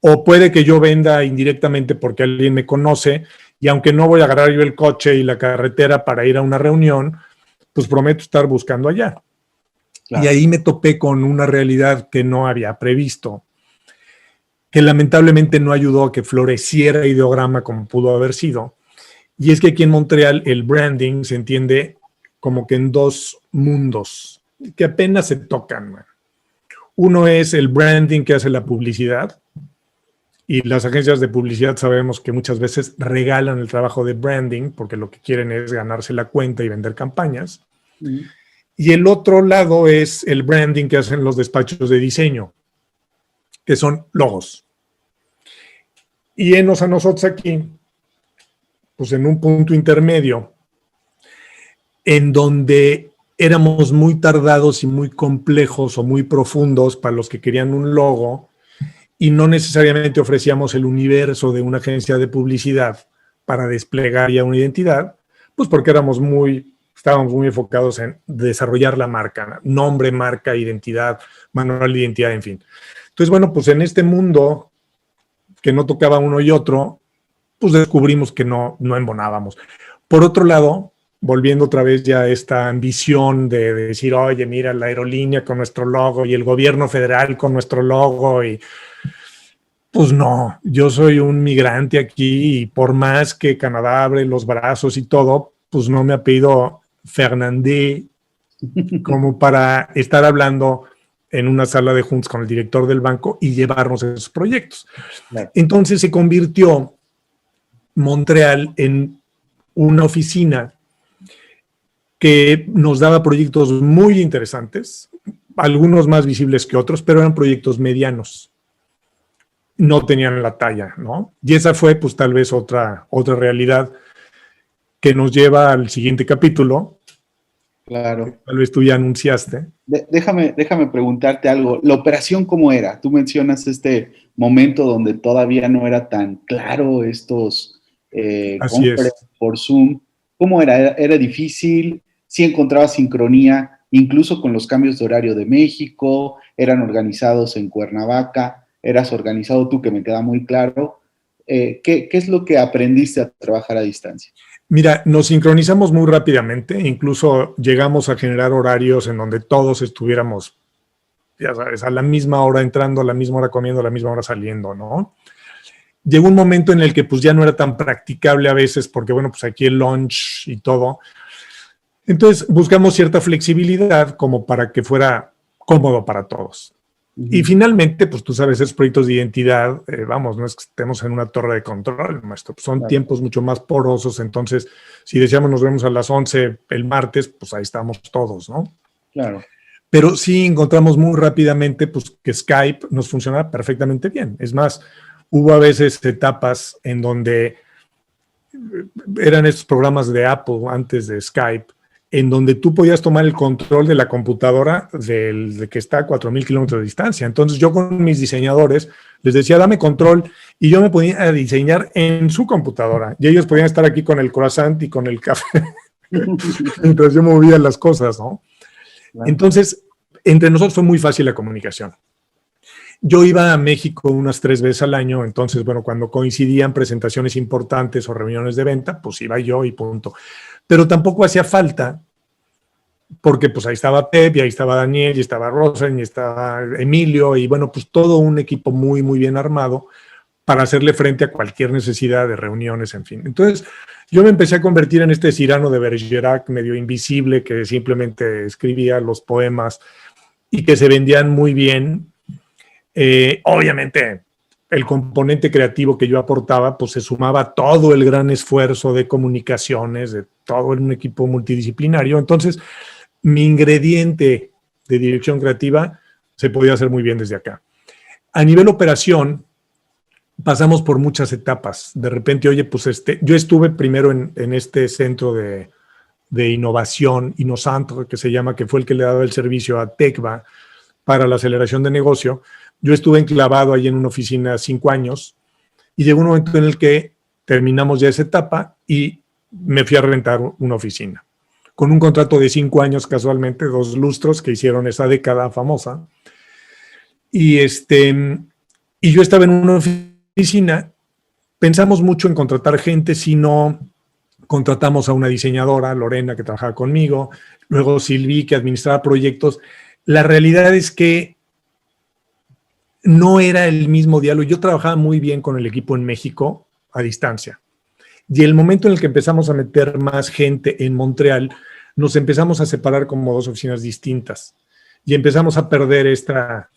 o puede que yo venda indirectamente porque alguien me conoce, y aunque no voy a agarrar yo el coche y la carretera para ir a una reunión, pues prometo estar buscando allá. Claro. Y ahí me topé con una realidad que no había previsto, que lamentablemente no ayudó a que floreciera ideograma como pudo haber sido. Y es que aquí en Montreal el branding se entiende como que en dos mundos que apenas se tocan. Uno es el branding que hace la publicidad, y las agencias de publicidad sabemos que muchas veces regalan el trabajo de branding porque lo que quieren es ganarse la cuenta y vender campañas. Y el otro lado es el branding que hacen los despachos de diseño, que son logos. Y a nosotros aquí, pues en un punto intermedio, en donde éramos muy tardados y muy complejos o muy profundos para los que querían un logo, y no necesariamente ofrecíamos el universo de una agencia de publicidad para desplegar ya una identidad, pues porque estábamos muy enfocados en desarrollar la marca, nombre, marca, identidad, manual de identidad, en fin. Entonces, bueno, pues en este mundo que no tocaba uno y otro, pues descubrimos que no embonábamos. Por otro lado, volviendo otra vez ya a esta ambición de decir, oye, mira, la aerolínea con nuestro logo y el gobierno federal con nuestro logo, y pues no, yo soy un migrante aquí y por más que Canadá abre los brazos y todo, pues no me ha pedido Fernández como para estar hablando en una sala de juntas con el director del banco y llevarnos esos proyectos. Claro. Entonces se convirtió Montreal en una oficina que nos daba proyectos muy interesantes, algunos más visibles que otros, pero eran proyectos medianos. No tenían la talla, ¿no? Y esa fue, pues, tal vez otra realidad que nos lleva al siguiente capítulo. Claro. Tal vez tú ya anunciaste. Déjame preguntarte algo. ¿La operación cómo era? Tú mencionas este momento donde todavía no era tan claro estos conferencias por Zoom. ¿Cómo era? ¿Era difícil? ¿Sí encontrabas sincronía, incluso con los cambios de horario de México? ¿Eran organizados en Cuernavaca? ¿Eras organizado tú, que me queda muy claro? ¿Qué es lo que aprendiste a trabajar a distancia? Mira, nos sincronizamos muy rápidamente, incluso llegamos a generar horarios en donde todos estuviéramos, ya sabes, a la misma hora entrando, a la misma hora comiendo, a la misma hora saliendo, ¿no? Llegó un momento en el que pues ya no era tan practicable a veces porque, bueno, pues aquí el lunch y todo. Entonces buscamos cierta flexibilidad como para que fuera cómodo para todos. Y finalmente, pues tú sabes, esos proyectos de identidad, vamos, no es que estemos en una torre de control, maestro, pues son tiempos mucho más porosos. Entonces, si decíamos nos vemos a las 11 el martes, pues ahí estamos todos, ¿no? Claro. Pero sí encontramos muy rápidamente pues, que Skype nos funcionaba perfectamente bien. Es más, hubo a veces etapas en donde eran estos programas de Apple antes de Skype, en donde tú podías tomar el control de la computadora de que está a 4,000 kilómetros de distancia. Entonces yo con mis diseñadores les decía, dame control, y yo me ponía a diseñar en su computadora. Y ellos podían estar aquí con el croissant y con el café, mientras yo movía las cosas, ¿no? Claro. Entonces, entre nosotros fue muy fácil la comunicación. Yo iba a México unas 3 veces al año, entonces, bueno, cuando coincidían presentaciones importantes o reuniones de venta, pues iba yo y punto. Pero tampoco hacía falta, porque pues ahí estaba Pep, y ahí estaba Daniel, y estaba Rosen, y estaba Emilio, y bueno, pues todo un equipo muy, muy bien armado para hacerle frente a cualquier necesidad de reuniones, en fin. Entonces, yo me empecé a convertir en este Cyrano de Bergerac medio invisible, que simplemente escribía los poemas y que se vendían muy bien. Obviamente, el componente creativo que yo aportaba, pues se sumaba a todo el gran esfuerzo de comunicaciones, de todo un equipo multidisciplinario. Entonces, mi ingrediente de dirección creativa se podía hacer muy bien desde acá. A nivel operación, pasamos por muchas etapas. De repente, oye, pues yo estuve primero en este centro de innovación, InnoCentro, que se llama, que fue el que le daba el servicio a Tecva para la aceleración de negocio. Yo estuve enclavado ahí en una oficina 5 años y llegó un momento en el que terminamos ya esa etapa y me fui a rentar una oficina con un contrato de 5 años, casualmente, 2 lustros que hicieron esa década famosa. Y yo estaba en una oficina, pensamos mucho en contratar gente, si no contratamos a una diseñadora, Lorena, que trabajaba conmigo, luego Silvi, que administraba proyectos. La realidad es que no era el mismo diálogo. Yo trabajaba muy bien con el equipo en México a distancia. Y el momento en el que empezamos a meter más gente en Montreal, nos empezamos a separar como 2 oficinas distintas. Y empezamos a perder esta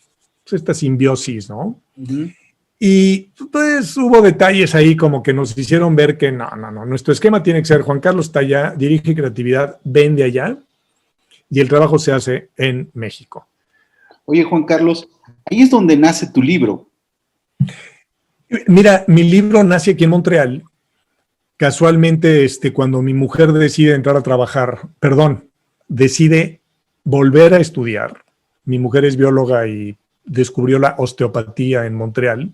simbiosis, ¿no? Uh-huh. Y pues hubo detalles ahí como que nos hicieron ver que no, nuestro esquema tiene que ser: Juan Carlos está allá, dirige creatividad, vende allá, y el trabajo se hace en México. Oye, Juan Carlos, ahí es donde nace tu libro. Mira, mi libro nace aquí en Montreal. Casualmente, cuando mi mujer decide entrar a trabajar, decide volver a estudiar. Mi mujer es bióloga y descubrió la osteopatía en Montreal.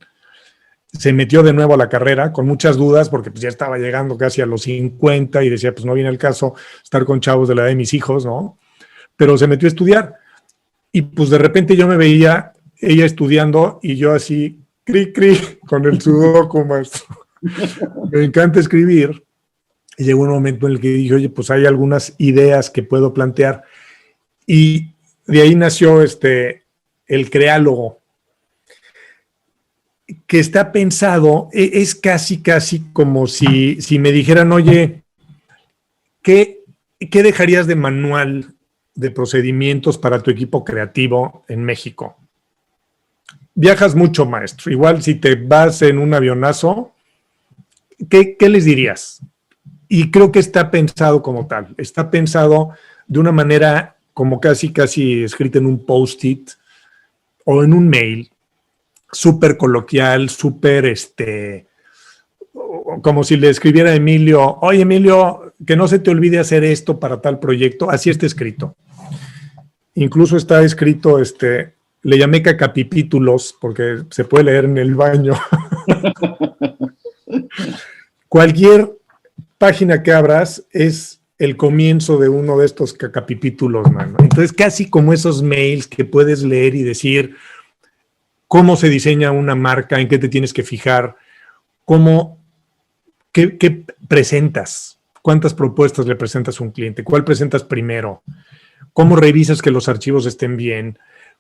Se metió de nuevo a la carrera con muchas dudas porque pues ya estaba llegando casi a los 50 y decía, pues no viene el caso estar con chavos de la edad de mis hijos, ¿no? Pero se metió a estudiar y pues de repente yo me veía ella estudiando y yo así, cri, con el sudoku, maestro. Me encanta escribir. Y llegó un momento en el que dije, oye, pues hay algunas ideas que puedo plantear. Y de ahí nació el creálogo, que está pensado, es casi como si me dijeran, oye, ¿qué dejarías de manual de procedimientos para tu equipo creativo en México? Viajas mucho, maestro. Igual si te vas en un avionazo, ¿qué les dirías? Y creo que está pensado como tal. Está pensado de una manera como casi escrita en un post-it o en un mail, súper coloquial, súper como si le escribiera a Emilio, oye Emilio, que no se te olvide hacer esto para tal proyecto. Así está escrito. Incluso está escrito, le llamé cacapipítulos porque se puede leer en el baño. Cualquier página que abras es el comienzo de uno de estos cacapipítulos, mano. Entonces, casi como esos mails que puedes leer y decir cómo se diseña una marca, en qué te tienes que fijar, qué presentas, cuántas propuestas le presentas a un cliente, cuál presentas primero, cómo revisas que los archivos estén bien,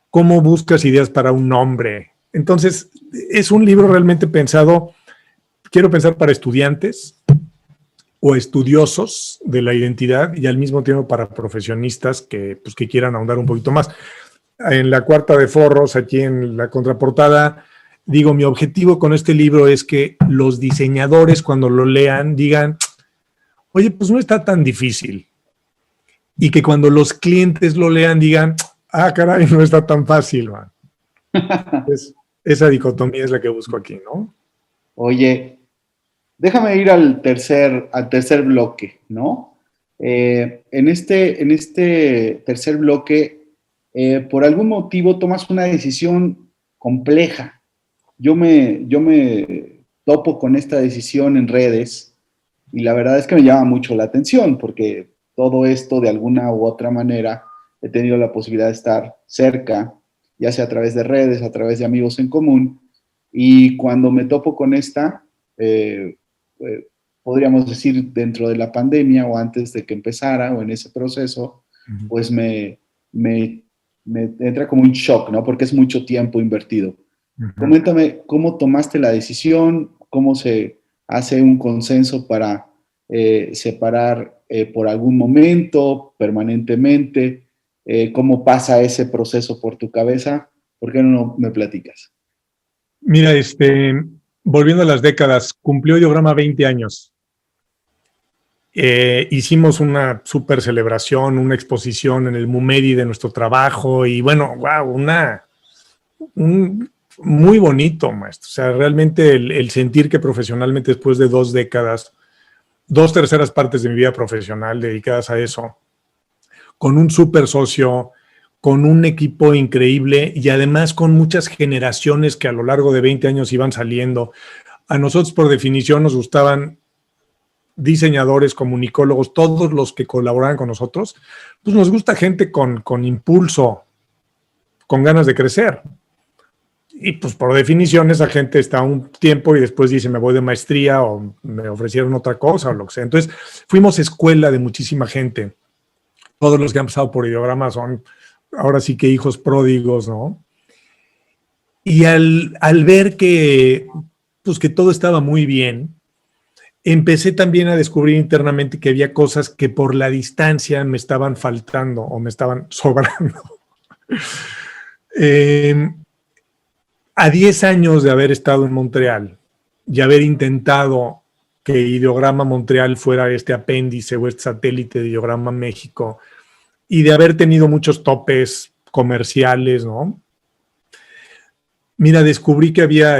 cómo buscas ideas para un nombre. Entonces, es un libro realmente pensado, quiero pensar para estudiantes o estudiosos de la identidad y al mismo tiempo para profesionistas que quieran ahondar un poquito más. En la cuarta de forros, aquí en la contraportada, digo, mi objetivo con este libro es que los diseñadores cuando lo lean digan, oye, pues no está tan difícil. Y que cuando los clientes lo lean digan, ah, caray, no está tan fácil, man. Esa dicotomía es la que busco aquí, ¿no? Oye, déjame ir al tercer bloque, ¿no? En este tercer bloque, por algún motivo tomas una decisión compleja. Yo me topo con esta decisión en redes y la verdad es que me llama mucho la atención porque todo esto de alguna u otra manera he tenido la posibilidad de estar cerca, ya sea a través de redes, a través de amigos en común, y cuando me topo con esta, eh, eh, podríamos decir dentro de la pandemia o antes de que empezara o en ese proceso, pues me entra como un shock, ¿no? Porque es mucho tiempo invertido. Coméntame cómo tomaste la decisión, cómo se hace un consenso para separar por algún momento, permanentemente, cómo pasa ese proceso por tu cabeza. ¿Por qué no me platicas? Mira, volviendo a las décadas, cumplió Ideograma 20 años. Hicimos una super celebración, una exposición en el MUMEDI de nuestro trabajo y bueno, wow, muy bonito, maestro. O sea, realmente el sentir que profesionalmente después de 2 décadas, 2/3 partes de mi vida profesional dedicadas a eso, con un super socio, con un equipo increíble y además con muchas generaciones que a lo largo de 20 años iban saliendo. A nosotros, por definición, nos gustaban diseñadores, comunicólogos, todos los que colaboraban con nosotros, pues nos gusta gente con impulso, con ganas de crecer. Y pues por definición esa gente está un tiempo y después dice me voy de maestría o me ofrecieron otra cosa o lo que sea. Entonces fuimos escuela de muchísima gente. Todos los que han pasado por Ideograma son ahora sí que hijos pródigos, ¿no? Y al ver que, pues que todo estaba muy bien, empecé también a descubrir internamente que había cosas que por la distancia me estaban faltando o me estaban sobrando. A 10 años de haber estado en Montreal y haber intentado que Ideograma Montreal fuera este apéndice o este satélite de Ideograma México y de haber tenido muchos topes comerciales, ¿no? Mira, descubrí que había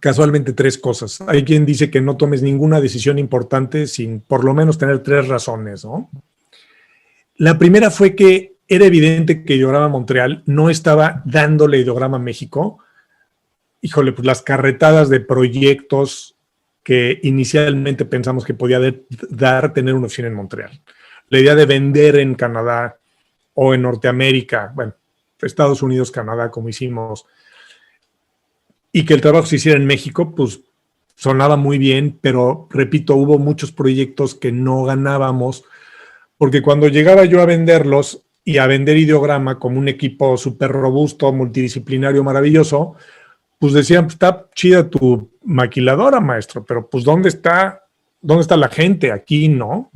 casualmente 3 cosas. Hay quien dice que no tomes ninguna decisión importante sin por lo menos tener 3 razones, ¿no? La primera fue que era evidente que Ideograma Montreal no estaba dándole Ideograma México. Híjole, pues las carretadas de proyectos que inicialmente pensamos que podía tener una oficina en Montreal. La idea de vender en Canadá o en Norteamérica, bueno, Estados Unidos, Canadá, como hicimos, y que el trabajo se hiciera en México, pues sonaba muy bien, pero repito, hubo muchos proyectos que no ganábamos, porque cuando llegaba yo a venderlos y a vender Ideograma como un equipo súper robusto, multidisciplinario, maravilloso, pues decían, pues está chida tu maquiladora, maestro, pero pues ¿dónde está la gente? Aquí, ¿no?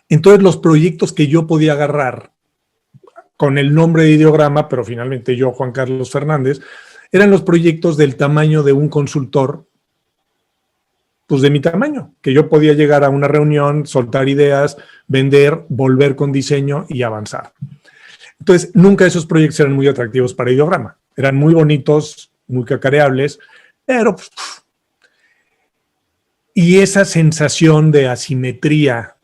Entonces los proyectos que yo podía agarrar con el nombre de Ideograma, pero finalmente yo, Juan Carlos Fernández, eran los proyectos del tamaño de un consultor, pues de mi tamaño, que yo podía llegar a una reunión, soltar ideas, vender, volver con diseño y avanzar. Entonces, nunca esos proyectos eran muy atractivos para Ideograma. Eran muy bonitos, muy cacareables, pero pues, y esa sensación de asimetría.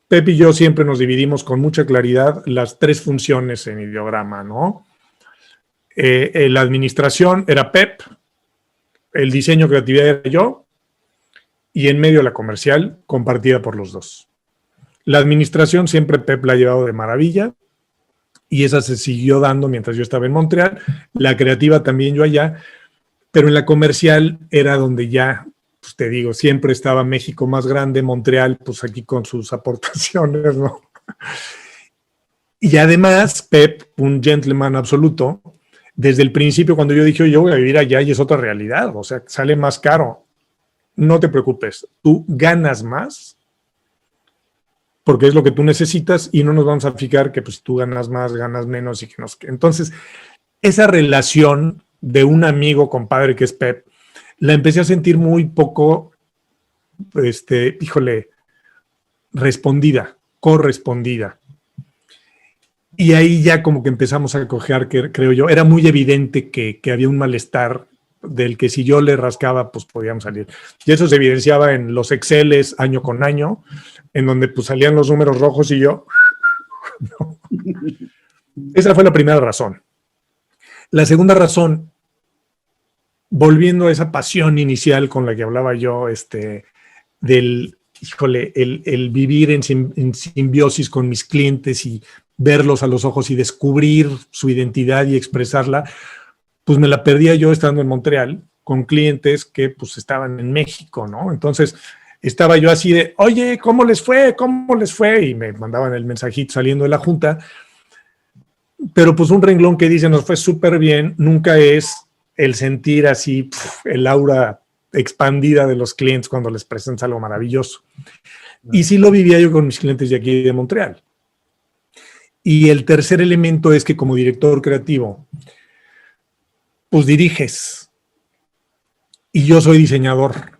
Pepe y yo siempre nos dividimos con mucha claridad las 3 funciones en Ideograma, ¿no? La administración era Pep, el diseño creatividad era yo, y en medio la comercial compartida por los 2. La administración siempre Pep la ha llevado de maravilla, y esa se siguió dando mientras yo estaba en Montreal, la creativa también yo allá, pero en la comercial era donde ya, pues te digo, siempre estaba México más grande, Montreal, pues aquí con sus aportaciones, ¿no? Y además, Pep, un gentleman absoluto, desde el principio cuando yo dije, yo voy a vivir allá y es otra realidad, o sea, sale más caro. No te preocupes, tú ganas más porque es lo que tú necesitas y no nos vamos a fijar que pues tú ganas más, ganas menos y que nos... Entonces, esa relación de un amigo compadre que es Pep, la empecé a sentir muy poco, correspondida. Y ahí ya como que empezamos a cojear, que creo yo, era muy evidente que había un malestar del que si yo le rascaba, pues podíamos salir. Y eso se evidenciaba en los Exceles año con año, en donde pues salían los números rojos y yo... No. Esa fue la primera razón. La segunda razón, volviendo a esa pasión inicial con la que hablaba yo, del, híjole, el vivir en simbiosis con mis clientes y verlos a los ojos y descubrir su identidad y expresarla, pues me la perdía yo estando en Montreal con clientes que pues estaban en México, ¿no? Entonces estaba yo así de, oye, ¿cómo les fue? ¿Cómo les fue? Y me mandaban el mensajito saliendo de la junta. Pero pues un renglón que dice nos fue súper bien, nunca es el sentir así el aura expandida de los clientes cuando les presentas algo maravilloso. Y sí lo vivía yo con mis clientes de aquí de Montreal. Y el tercer elemento es que como director creativo, pues diriges. Y yo soy diseñador.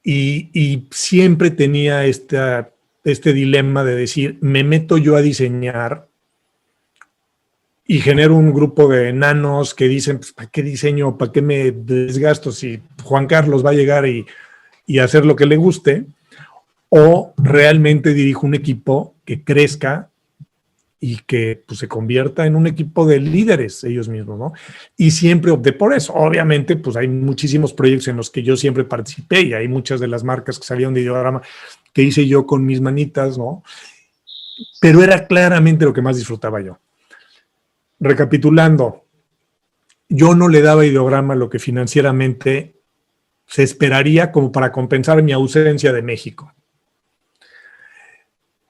Y siempre tenía este dilema de decir, me meto yo a diseñar y genero un grupo de enanos que dicen, pues, ¿para qué diseño? ¿Para qué me desgasto si Juan Carlos va a llegar y hacer lo que le guste? O realmente dirijo un equipo que crezca y que pues, se convierta en un equipo de líderes ellos mismos, ¿no? Y siempre opté por eso. Obviamente, pues hay muchísimos proyectos en los que yo siempre participé y hay muchas de las marcas que salieron de Ideograma que hice yo con mis manitas, ¿no? Pero era claramente lo que más disfrutaba yo. Recapitulando, yo no le daba a Ideograma lo que financieramente se esperaría como para compensar mi ausencia de México.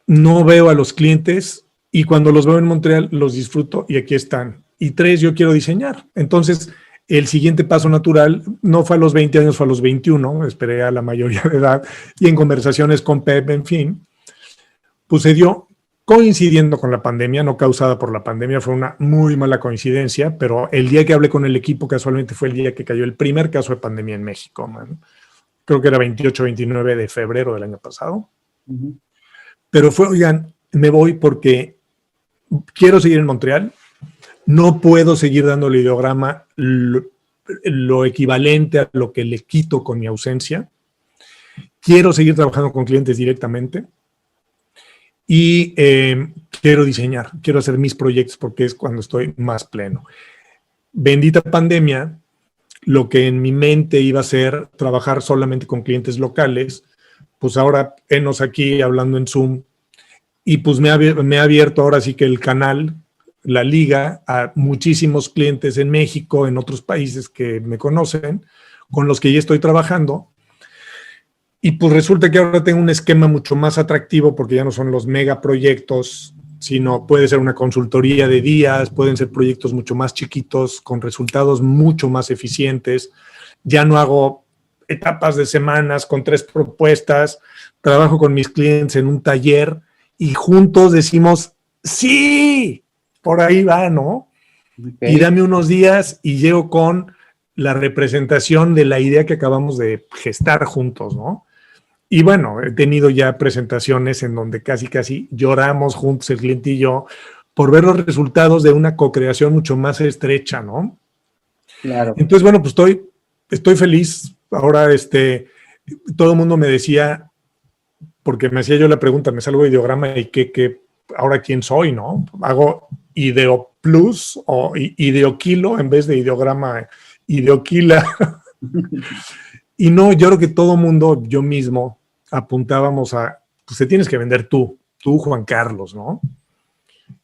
No veo a los clientes y cuando los veo en Montreal los disfruto y aquí están. Y 3, yo quiero diseñar. Entonces, el siguiente paso natural no fue a los 20 años, fue a los 21, esperé a la mayoría de edad y en conversaciones con Pep, en fin, pues se dio coincidiendo con la pandemia, no causada por la pandemia, fue una muy mala coincidencia, pero el día que hablé con el equipo casualmente fue el día que cayó el primer caso de pandemia en México, man. Creo que era 28 o 29 de febrero del año pasado. Uh-huh. Pero fue, oigan, me voy porque quiero seguir en Montreal, no puedo seguir dándole Ideograma lo equivalente a lo que le quito con mi ausencia, quiero seguir trabajando con clientes directamente y quiero diseñar, quiero hacer mis proyectos porque es cuando estoy más pleno. Bendita pandemia, lo que en mi mente iba a ser trabajar solamente con clientes locales, pues ahora enos aquí hablando en Zoom y pues me ha abierto ahora sí que el canal, la liga, a muchísimos clientes en México, en otros países que me conocen, con los que ya estoy trabajando. Y pues resulta que ahora tengo un esquema mucho más atractivo porque ya no son los megaproyectos, sino puede ser una consultoría de días, pueden ser proyectos mucho más chiquitos, con resultados mucho más eficientes. Ya no hago etapas de semanas con 3 propuestas, trabajo con mis clientes en un taller y juntos decimos, sí, por ahí va, ¿no? Okay. Y dame unos días y llego con la representación de la idea que acabamos de gestar juntos, ¿no? Y bueno, he tenido ya presentaciones en donde casi lloramos juntos el cliente y yo por ver los resultados de una co-creación mucho más estrecha, ¿no? Claro. Entonces, bueno, pues estoy feliz. Ahora, todo el mundo me decía, porque me hacía yo la pregunta, me salgo de Ideograma y ahora quién soy, ¿no? Hago Ideo Plus o Ideokilo en vez de Ideograma Ideokila. Y no, yo creo que todo mundo, yo mismo, apuntábamos a, pues te tienes que vender tú Juan Carlos, ¿no?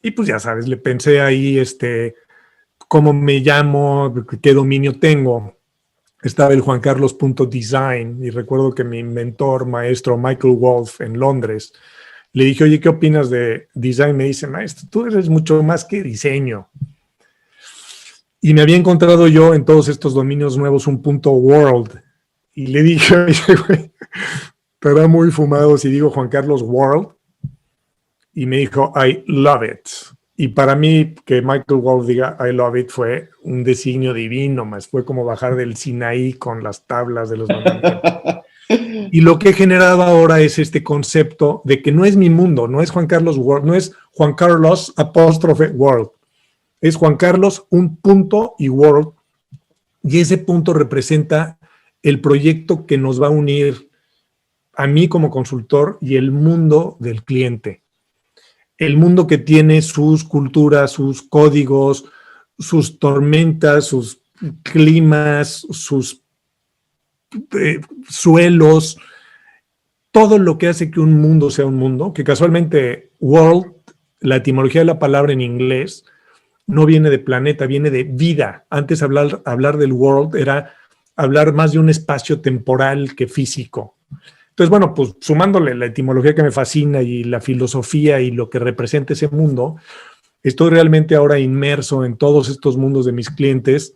Y pues ya sabes, le pensé ahí, cómo me llamo, qué dominio tengo. Estaba el juancarlos.design y recuerdo que mi mentor, maestro Michael Wolf en Londres, le dije, oye, ¿qué opinas de design? Me dice, maestro, tú eres mucho más que diseño. Y me había encontrado yo en todos estos dominios nuevos un .world. Y le dije, güey, estará muy fumado si digo Juan Carlos World. Y me dijo, I love it. Y para mí, que Michael Wolf diga I love it fue un designio divino, más fue como bajar del Sinaí con las tablas de los mandamientos. Y lo que he generado ahora es este concepto de que no es mi mundo, no es Juan Carlos World, no es Juan Carlos apóstrofe World. Es Juan Carlos, un punto y World, Y ese punto representa el proyecto que nos va a unir a mí como consultor y el mundo del cliente. El mundo que tiene sus culturas, sus códigos, sus tormentas, sus climas, sus suelos, todo lo que hace que un mundo sea un mundo, que casualmente world, la etimología de la palabra en inglés, no viene de planeta, viene de vida. Antes hablar del world era hablar más de un espacio temporal que físico. Entonces, bueno, pues sumándole la etimología que me fascina y la filosofía y lo que representa ese mundo, estoy realmente ahora inmerso en todos estos mundos de mis clientes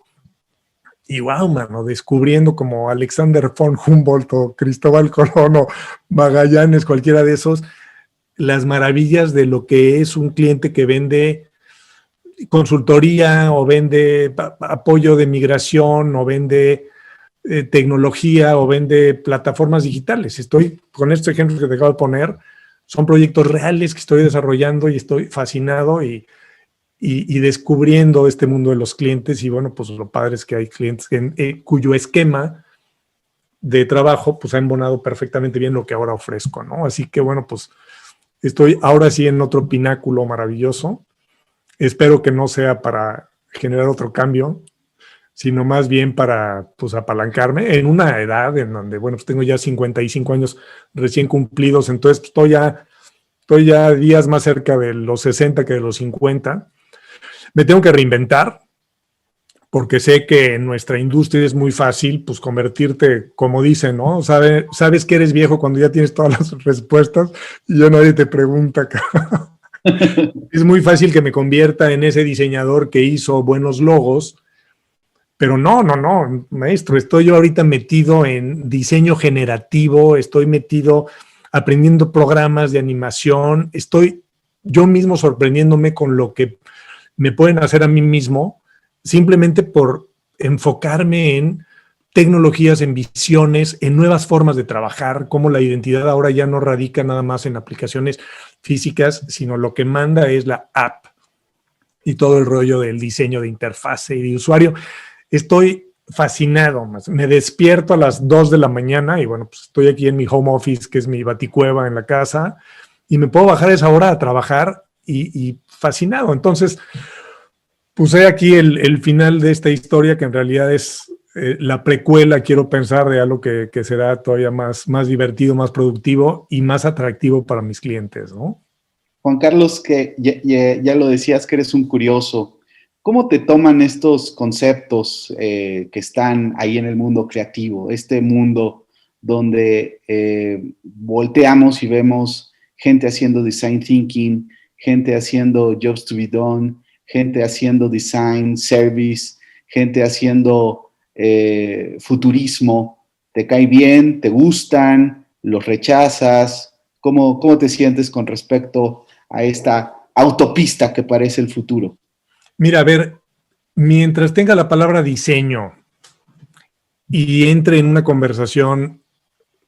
y wow, mano, descubriendo como Alexander von Humboldt o Cristóbal Colón o Magallanes, cualquiera de esos, las maravillas de lo que es un cliente que vende consultoría o vende apoyo de migración o vende tecnología o vende plataformas digitales. Estoy con estos ejemplos que te acabo de poner, son proyectos reales que estoy desarrollando y estoy fascinado y descubriendo este mundo de los clientes. Y bueno, pues lo padre es que hay clientes cuyo esquema de trabajo pues ha embonado perfectamente bien lo que ahora ofrezco, ¿no? Así que bueno, pues estoy ahora sí en otro pináculo maravilloso. Espero que no sea para generar otro cambio, sino más bien para pues apalancarme en una edad en donde, bueno, pues tengo ya 55 años recién cumplidos, entonces pues, estoy ya días más cerca de los 60 que de los 50. Me tengo que reinventar, porque sé que en nuestra industria es muy fácil pues convertirte, como dicen, ¿no? Sabes que eres viejo cuando ya tienes todas las respuestas y ya nadie te pregunta. Es muy fácil que me convierta en ese diseñador que hizo buenos logos, pero no, maestro, estoy yo ahorita metido en diseño generativo, estoy metido aprendiendo programas de animación, estoy yo mismo sorprendiéndome con lo que me pueden hacer a mí mismo, simplemente por enfocarme en tecnologías, en visiones, en nuevas formas de trabajar, cómo la identidad ahora ya no radica nada más en aplicaciones físicas, sino lo que manda es la app y todo el rollo del diseño de interfase y de usuario. Estoy fascinado, me despierto a las 2 de la mañana y bueno, pues estoy aquí en mi home office, que es mi baticueva en la casa, y me puedo bajar a esa hora a trabajar y fascinado. Entonces, puse aquí el final de esta historia, que en realidad es la precuela, quiero pensar, de algo que será todavía más divertido, más productivo y más atractivo para mis clientes, ¿no? Juan Carlos, que ya lo decías que eres un curioso. ¿Cómo te toman estos conceptos que están ahí en el mundo creativo? Este mundo donde volteamos y vemos gente haciendo design thinking, gente haciendo jobs to be done, gente haciendo design service, gente haciendo futurismo. ¿Te cae bien? ¿Te gustan? ¿Los rechazas? ¿Cómo te sientes con respecto a esta autopista que parece el futuro? Mira, a ver, mientras tenga la palabra diseño y entre en una conversación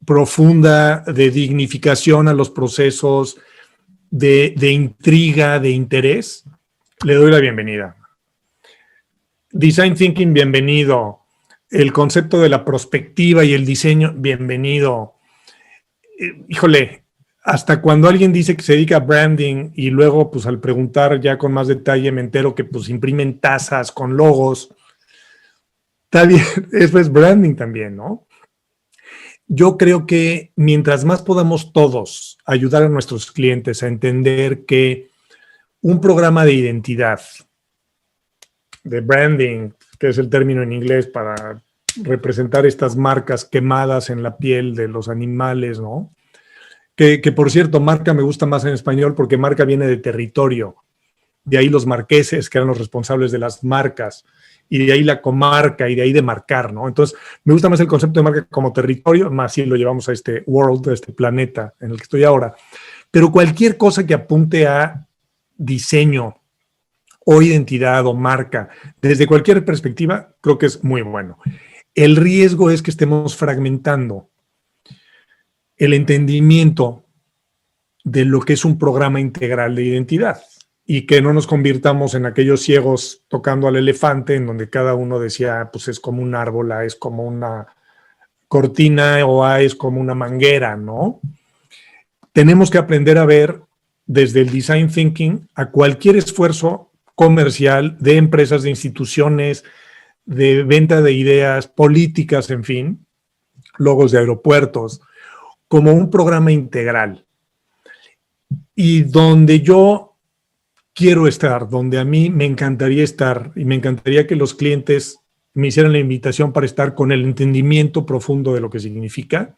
profunda de dignificación a los procesos, de intriga, de interés, le doy la bienvenida. Design Thinking, bienvenido. El concepto de la prospectiva y el diseño, bienvenido. Híjole, hasta cuando alguien dice que se dedica a branding y luego, pues al preguntar ya con más detalle me entero que pues imprimen tazas con logos. Está bien, eso es branding también, ¿no? Yo creo que mientras más podamos todos ayudar a nuestros clientes a entender que un programa de identidad, de branding, que es el término en inglés para representar estas marcas quemadas en la piel de los animales, ¿no? Que por cierto, marca me gusta más en español porque marca viene de territorio. De ahí los marqueses, que eran los responsables de las marcas, y de ahí la comarca, y de ahí de marcar, ¿no? Entonces, me gusta más el concepto de marca como territorio, más si lo llevamos a este world, a este planeta en el que estoy ahora. Pero cualquier cosa que apunte a diseño o identidad o marca, desde cualquier perspectiva, creo que es muy bueno. El riesgo es que estemos fragmentando el entendimiento de lo que es un programa integral de identidad. y que no nos convirtamos en aquellos ciegos tocando al elefante, en donde cada uno decía, pues es como un árbol, A es como una cortina o A es como una manguera, ¿no? Tenemos que aprender a ver desde el design thinking a cualquier esfuerzo comercial de empresas, de instituciones, de venta de ideas, políticas, en fin, logos de aeropuertos, como un programa integral. Y donde yo quiero estar, donde a mí me encantaría estar y me encantaría que los clientes me hicieran la invitación para estar con el entendimiento profundo de lo que significa,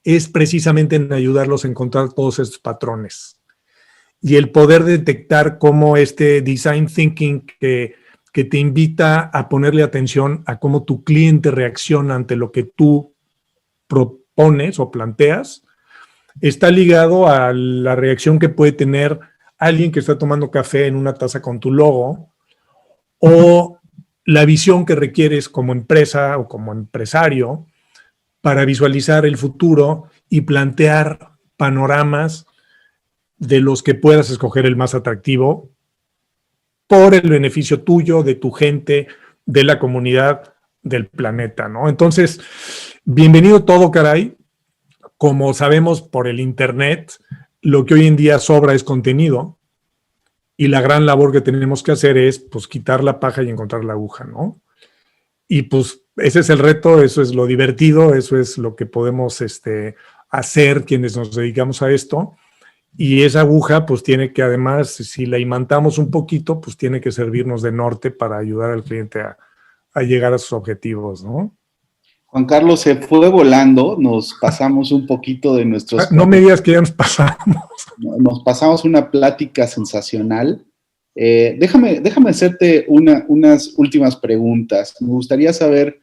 es precisamente en ayudarlos a encontrar todos estos patrones y el poder detectar cómo este design thinking que te invita a ponerle atención a cómo tu cliente reacciona ante lo que tú propones o planteas, está ligado a la reacción que puede tener alguien que está tomando café en una taza con tu logo, o la visión que requieres como empresa o como empresario para visualizar el futuro y plantear panoramas de los que puedas escoger el más atractivo por el beneficio tuyo, de tu gente, de la comunidad, del planeta, ¿no? Entonces, bienvenido todo, caray. Como sabemos por el internet, lo que hoy en día sobra es contenido y la gran labor que tenemos que hacer es, pues, quitar la paja y encontrar la aguja, ¿no? Y pues ese es el reto, eso es lo divertido, eso es lo que podemos hacer quienes nos dedicamos a esto. Y esa aguja, pues tiene que además, si la imantamos un poquito, pues tiene que servirnos de norte para ayudar al cliente a llegar a sus objetivos, ¿no? Juan Carlos, se fue volando, nos pasamos un poquito de nuestros... No me digas que ya nos pasamos. Nos pasamos una plática sensacional. Déjame hacerte unas últimas preguntas. Me gustaría saber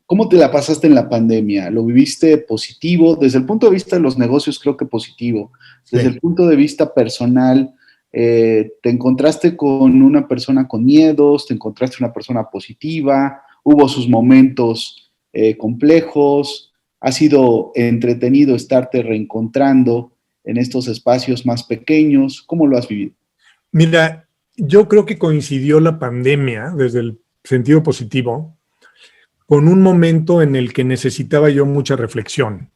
cómo te la pasaste en la pandemia. ¿Lo viviste positivo? Desde el punto de vista de los negocios, creo que positivo. Desde el punto de vista personal, ¿te encontraste con una persona con miedos? ¿Te encontraste una persona positiva? ¿Hubo sus momentos complejos? ¿Ha sido entretenido estarte reencontrando en estos espacios más pequeños? ¿Cómo lo has vivido? Mira, yo creo que coincidió la pandemia, desde el sentido positivo, con un momento en el que necesitaba yo mucha reflexión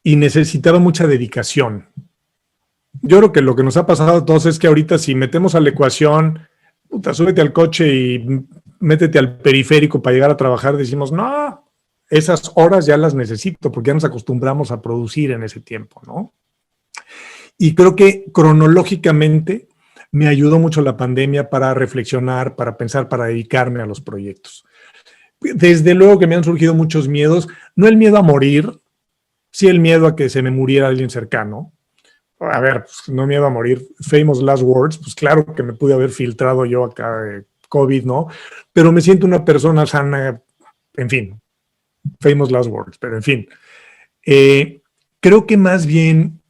y necesitaba mucha dedicación. Yo creo que lo que nos ha pasado a todos es que ahorita si metemos a la ecuación, puta, súbete al coche y métete al periférico para llegar a trabajar, decimos, no, esas horas ya las necesito porque ya nos acostumbramos a producir en ese tiempo, ¿no? Y creo que cronológicamente me ayudó mucho la pandemia para reflexionar, para pensar, para dedicarme a los proyectos. Desde luego que me han surgido muchos miedos, no el miedo a morir, sí el miedo a que se me muriera alguien cercano. A ver, pues, no miedo a morir, famous last words, pues claro que me pude haber filtrado yo acá COVID, ¿no? Pero me siento una persona sana, en fin, famous last words, pero en fin. Creo que más bien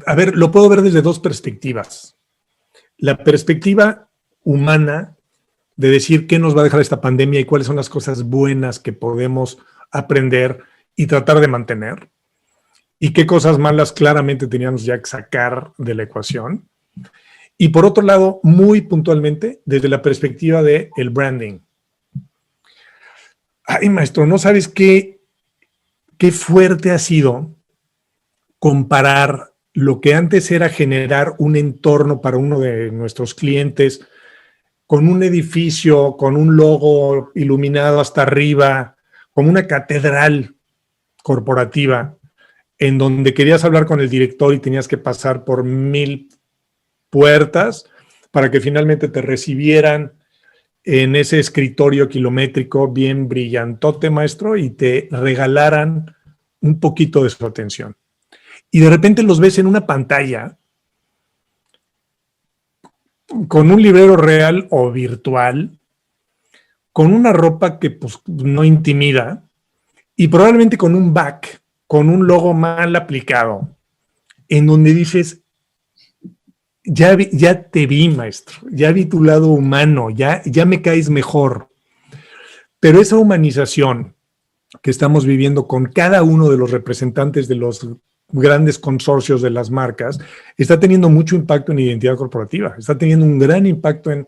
a ver, lo puedo ver desde dos perspectivas. La perspectiva humana de decir qué nos va a dejar esta pandemia y cuáles son las cosas buenas que podemos aprender y tratar de mantener, y qué cosas malas claramente teníamos ya que sacar de la ecuación. Y por otro lado, muy puntualmente, desde la perspectiva del branding. Ay, maestro, no sabes qué fuerte ha sido comparar lo que antes era generar un entorno para uno de nuestros clientes con un edificio, con un logo iluminado hasta arriba, como una catedral corporativa, en donde querías hablar con el director y tenías que pasar por 1000 puertas para que finalmente te recibieran en ese escritorio kilométrico bien brillantote, maestro, y te regalaran un poquito de su atención. Y de repente los ves en una pantalla con un librero real o virtual, con una ropa que pues no intimida y probablemente con un back, con un logo mal aplicado, en donde dices, ya te vi, maestro, ya vi tu lado humano, ya me caes mejor. Pero esa humanización que estamos viviendo con cada uno de los representantes de los grandes consorcios de las marcas, está teniendo mucho impacto en identidad corporativa, está teniendo un gran impacto en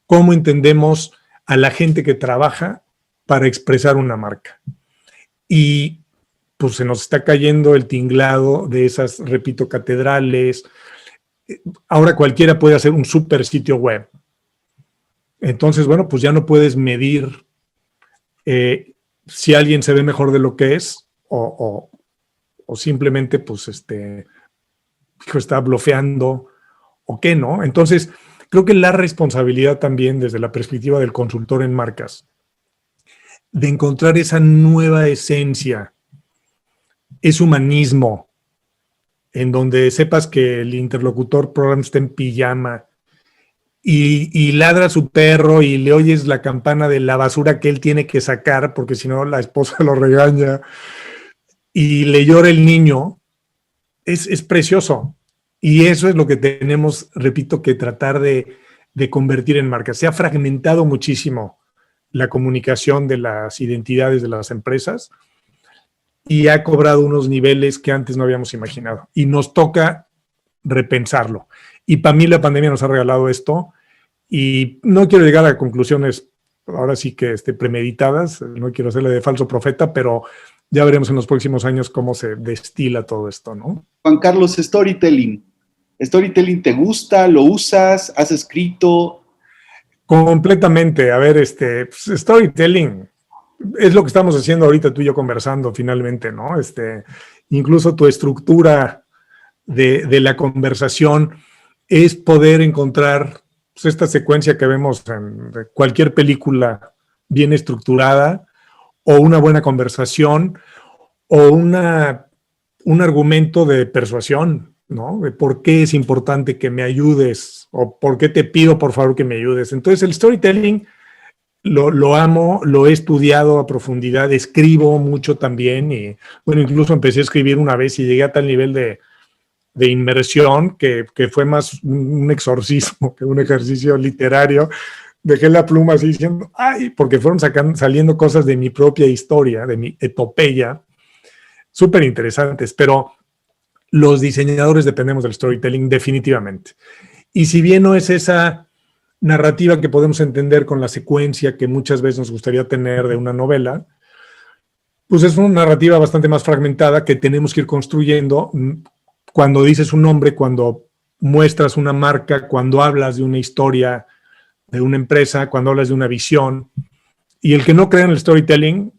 cómo entendemos a la gente que trabaja para expresar una marca. Y pues se nos está cayendo el tinglado de esas, repito, catedrales. Ahora cualquiera puede hacer un super sitio web. Entonces, bueno, pues ya no puedes medir si alguien se ve mejor de lo que es o simplemente, pues, está blofeando o qué, ¿no? Entonces, creo que la responsabilidad también desde la perspectiva del consultor en marcas, de encontrar esa nueva esencia, ese humanismo, en donde sepas que el interlocutor probablemente está en pijama y ladra a su perro y le oyes la campana de la basura que él tiene que sacar porque si no la esposa lo regaña y le llora el niño, es precioso. Y eso es lo que tenemos, repito, que tratar de convertir en marca. Se ha fragmentado muchísimo la comunicación de las identidades de las empresas y ha cobrado unos niveles que antes no habíamos imaginado. Y nos toca repensarlo. Y para mí la pandemia nos ha regalado esto y no quiero llegar a conclusiones ahora sí que premeditadas, no quiero hacerle de falso profeta, pero ya veremos en los próximos años cómo se destila todo esto, ¿no? Juan Carlos, storytelling. ¿Storytelling te gusta? ¿Lo usas? ¿Has escrito? Completamente. A ver, storytelling es lo que estamos haciendo ahorita tú y yo conversando finalmente, ¿no? Incluso tu estructura de la conversación es poder encontrar pues, esta secuencia que vemos en cualquier película bien estructurada o una buena conversación o un argumento de persuasión, ¿no? De por qué es importante que me ayudes o por qué te pido por favor que me ayudes. Entonces el storytelling lo amo, lo he estudiado a profundidad, escribo mucho también y bueno, incluso empecé a escribir una vez y llegué a tal nivel de inmersión que fue más un exorcismo que un ejercicio literario. Dejé la pluma así diciendo, ay, porque fueron saliendo cosas de mi propia historia, de mi epopeya, súper interesantes, pero los diseñadores dependemos del storytelling definitivamente. Y si bien no es esa narrativa que podemos entender con la secuencia que muchas veces nos gustaría tener de una novela, pues es una narrativa bastante más fragmentada que tenemos que ir construyendo cuando dices un nombre, cuando muestras una marca, cuando hablas de una historia de una empresa, cuando hablas de una visión. Y el que no cree en el storytelling,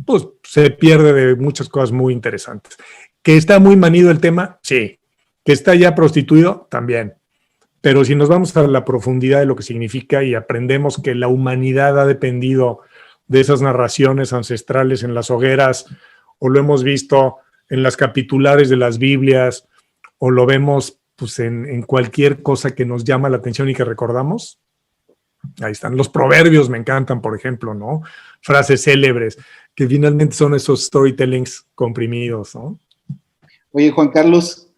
pues se pierde de muchas cosas muy interesantes. ¿Que está muy manido el tema? Sí. ¿Que está ya prostituido? También. Pero si nos vamos a la profundidad de lo que significa y aprendemos que la humanidad ha dependido de esas narraciones ancestrales en las hogueras, o lo hemos visto en las capitulares de las Biblias, o lo vemos pues, en cualquier cosa que nos llama la atención y que recordamos. Ahí están. Los proverbios me encantan, por ejemplo, ¿no? Frases célebres, que finalmente son esos storytellings comprimidos, ¿no? Oye, Juan Carlos,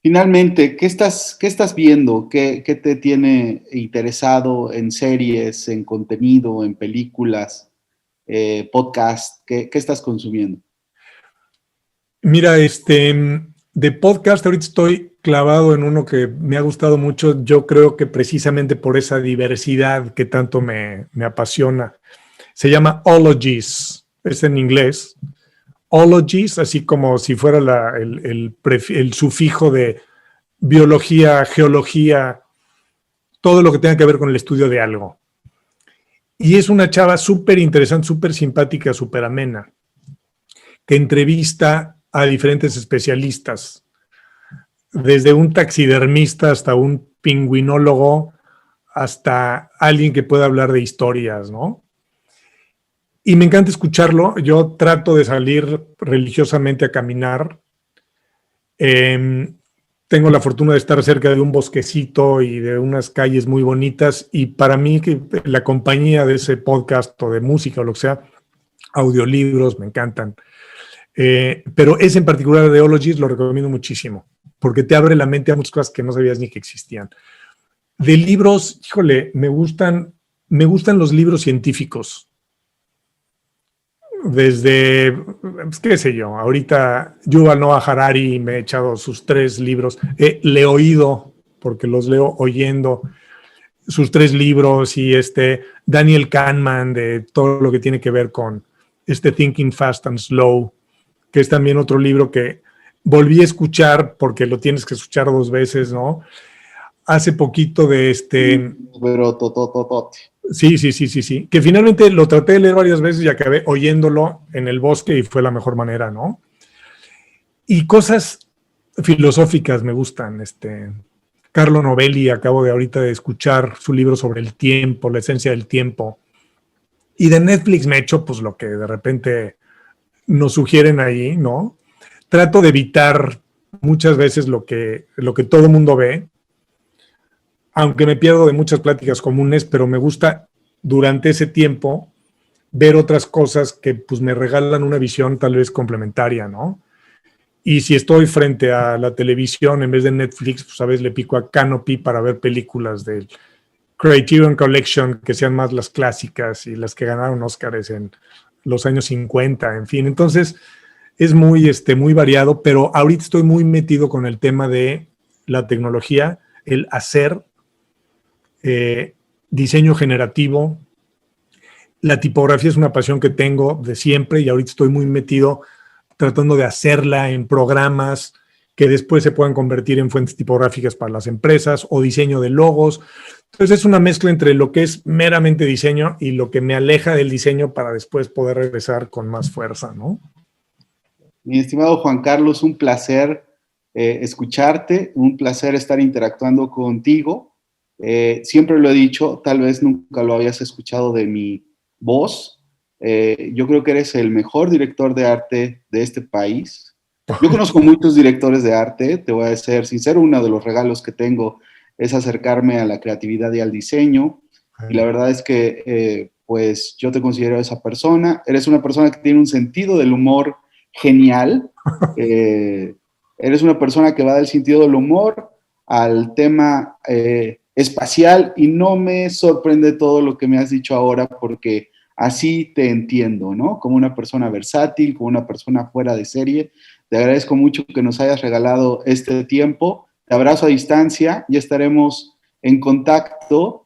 finalmente, ¿qué estás viendo? ¿Qué te tiene interesado en series, en contenido, en películas, podcast? ¿Qué estás consumiendo? Mira, de podcast ahorita estoy clavado en uno que me ha gustado mucho, yo creo que precisamente por esa diversidad que tanto me apasiona. Se llama Ologies, es en inglés. Ologies, así como si fuera el sufijo de biología, geología, todo lo que tenga que ver con el estudio de algo. Y es una chava súper interesante, súper simpática, súper amena, que entrevista a diferentes especialistas, desde un taxidermista hasta un pingüinólogo, hasta alguien que pueda hablar de historias, ¿no? Y me encanta escucharlo. Yo trato de salir religiosamente a caminar. Tengo la fortuna de estar cerca de un bosquecito y de unas calles muy bonitas. Y para mí, la compañía de ese podcast o de música o lo que sea, audiolibros, me encantan. Pero ese en particular de Ologies lo recomiendo muchísimo, porque te abre la mente a muchas cosas que no sabías ni que existían. De libros, híjole, me gustan los libros científicos. desde, pues, qué sé yo, ahorita Yuval Noah Harari, me he echado sus 3 libros, le he oído, porque los leo oyendo, sus 3 libros, y Daniel Kahneman, de todo lo que tiene que ver con Thinking Fast and Slow, que es también otro libro que volví a escuchar, porque lo tienes que escuchar 2 veces, ¿no? Hace poquito de Pero totototote. Sí, que finalmente lo traté de leer varias veces y acabé oyéndolo en el bosque y fue la mejor manera, ¿no? Y cosas filosóficas me gustan, Carlo Novelli, acabo de ahorita de escuchar su libro sobre el tiempo, la esencia del tiempo. Y de Netflix me echo pues lo que de repente nos sugieren ahí, ¿no? Trato de evitar muchas veces lo que todo el mundo ve, aunque me pierdo de muchas pláticas comunes, pero me gusta durante ese tiempo ver otras cosas que pues me regalan una visión tal vez complementaria, ¿no? Y si estoy frente a la televisión en vez de Netflix, pues a veces le pico a Canopy para ver películas del Criterion Collection que sean más las clásicas y las que ganaron Óscares en los años 50, en fin. Entonces es muy variado, pero ahorita estoy muy metido con el tema de la tecnología, el hacer, diseño generativo. La tipografía es una pasión que tengo de siempre y ahorita estoy muy metido tratando de hacerla en programas que después se puedan convertir en fuentes tipográficas para las empresas o diseño de logos. Entonces es una mezcla entre lo que es meramente diseño y lo que me aleja del diseño para después poder regresar con más fuerza, ¿no? Mi estimado Juan Carlos, un placer escucharte, un placer estar interactuando contigo. Siempre lo he dicho, tal vez nunca lo habías escuchado de mi voz. Yo creo que eres el mejor director de arte de este país. Yo conozco muchos directores de arte, te voy a ser sincero, uno de los regalos que tengo es acercarme a la creatividad y al diseño. Y la verdad es que, pues, yo te considero esa persona. Eres una persona que tiene un sentido del humor genial. Eres una persona que va del sentido del humor al tema espacial y no me sorprende todo lo que me has dicho ahora porque así te entiendo, ¿no? Como una persona versátil, como una persona fuera de serie. Te agradezco mucho que nos hayas regalado este tiempo. Te abrazo a distancia, ya estaremos en contacto.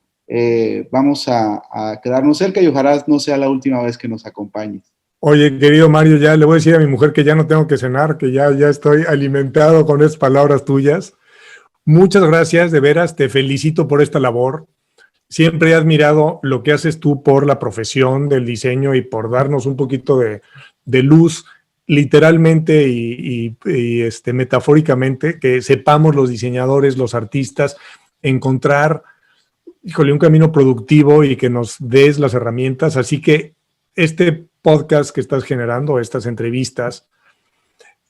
Vamos a quedarnos cerca y ojalá no sea la última vez que nos acompañes. Oye, querido Mario, ya le voy a decir a mi mujer que ya no tengo que cenar, que ya estoy alimentado con esas palabras tuyas. Muchas gracias, de veras, te felicito por esta labor. Siempre he admirado lo que haces tú por la profesión del diseño y por darnos un poquito de luz, literalmente y metafóricamente, que sepamos los diseñadores, los artistas, encontrar, híjole, un camino productivo y que nos des las herramientas. Así que este podcast que estás generando, estas entrevistas,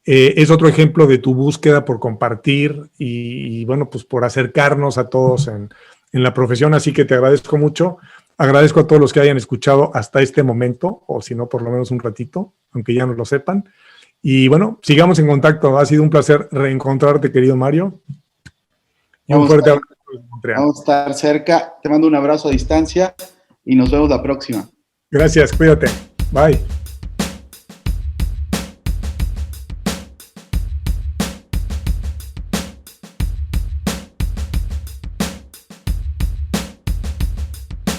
es otro ejemplo de tu búsqueda por compartir y bueno, pues por acercarnos a todos en la profesión, así que te agradezco mucho. Agradezco a todos los que hayan escuchado hasta este momento, o si no, por lo menos un ratito, aunque ya no lo sepan. Y bueno, sigamos en contacto. Ha sido un placer reencontrarte, querido Mario. Y un fuerte abrazo desde Montreal. Vamos a estar cerca. Te mando un abrazo a distancia y nos vemos la próxima. Gracias, cuídate. Bye.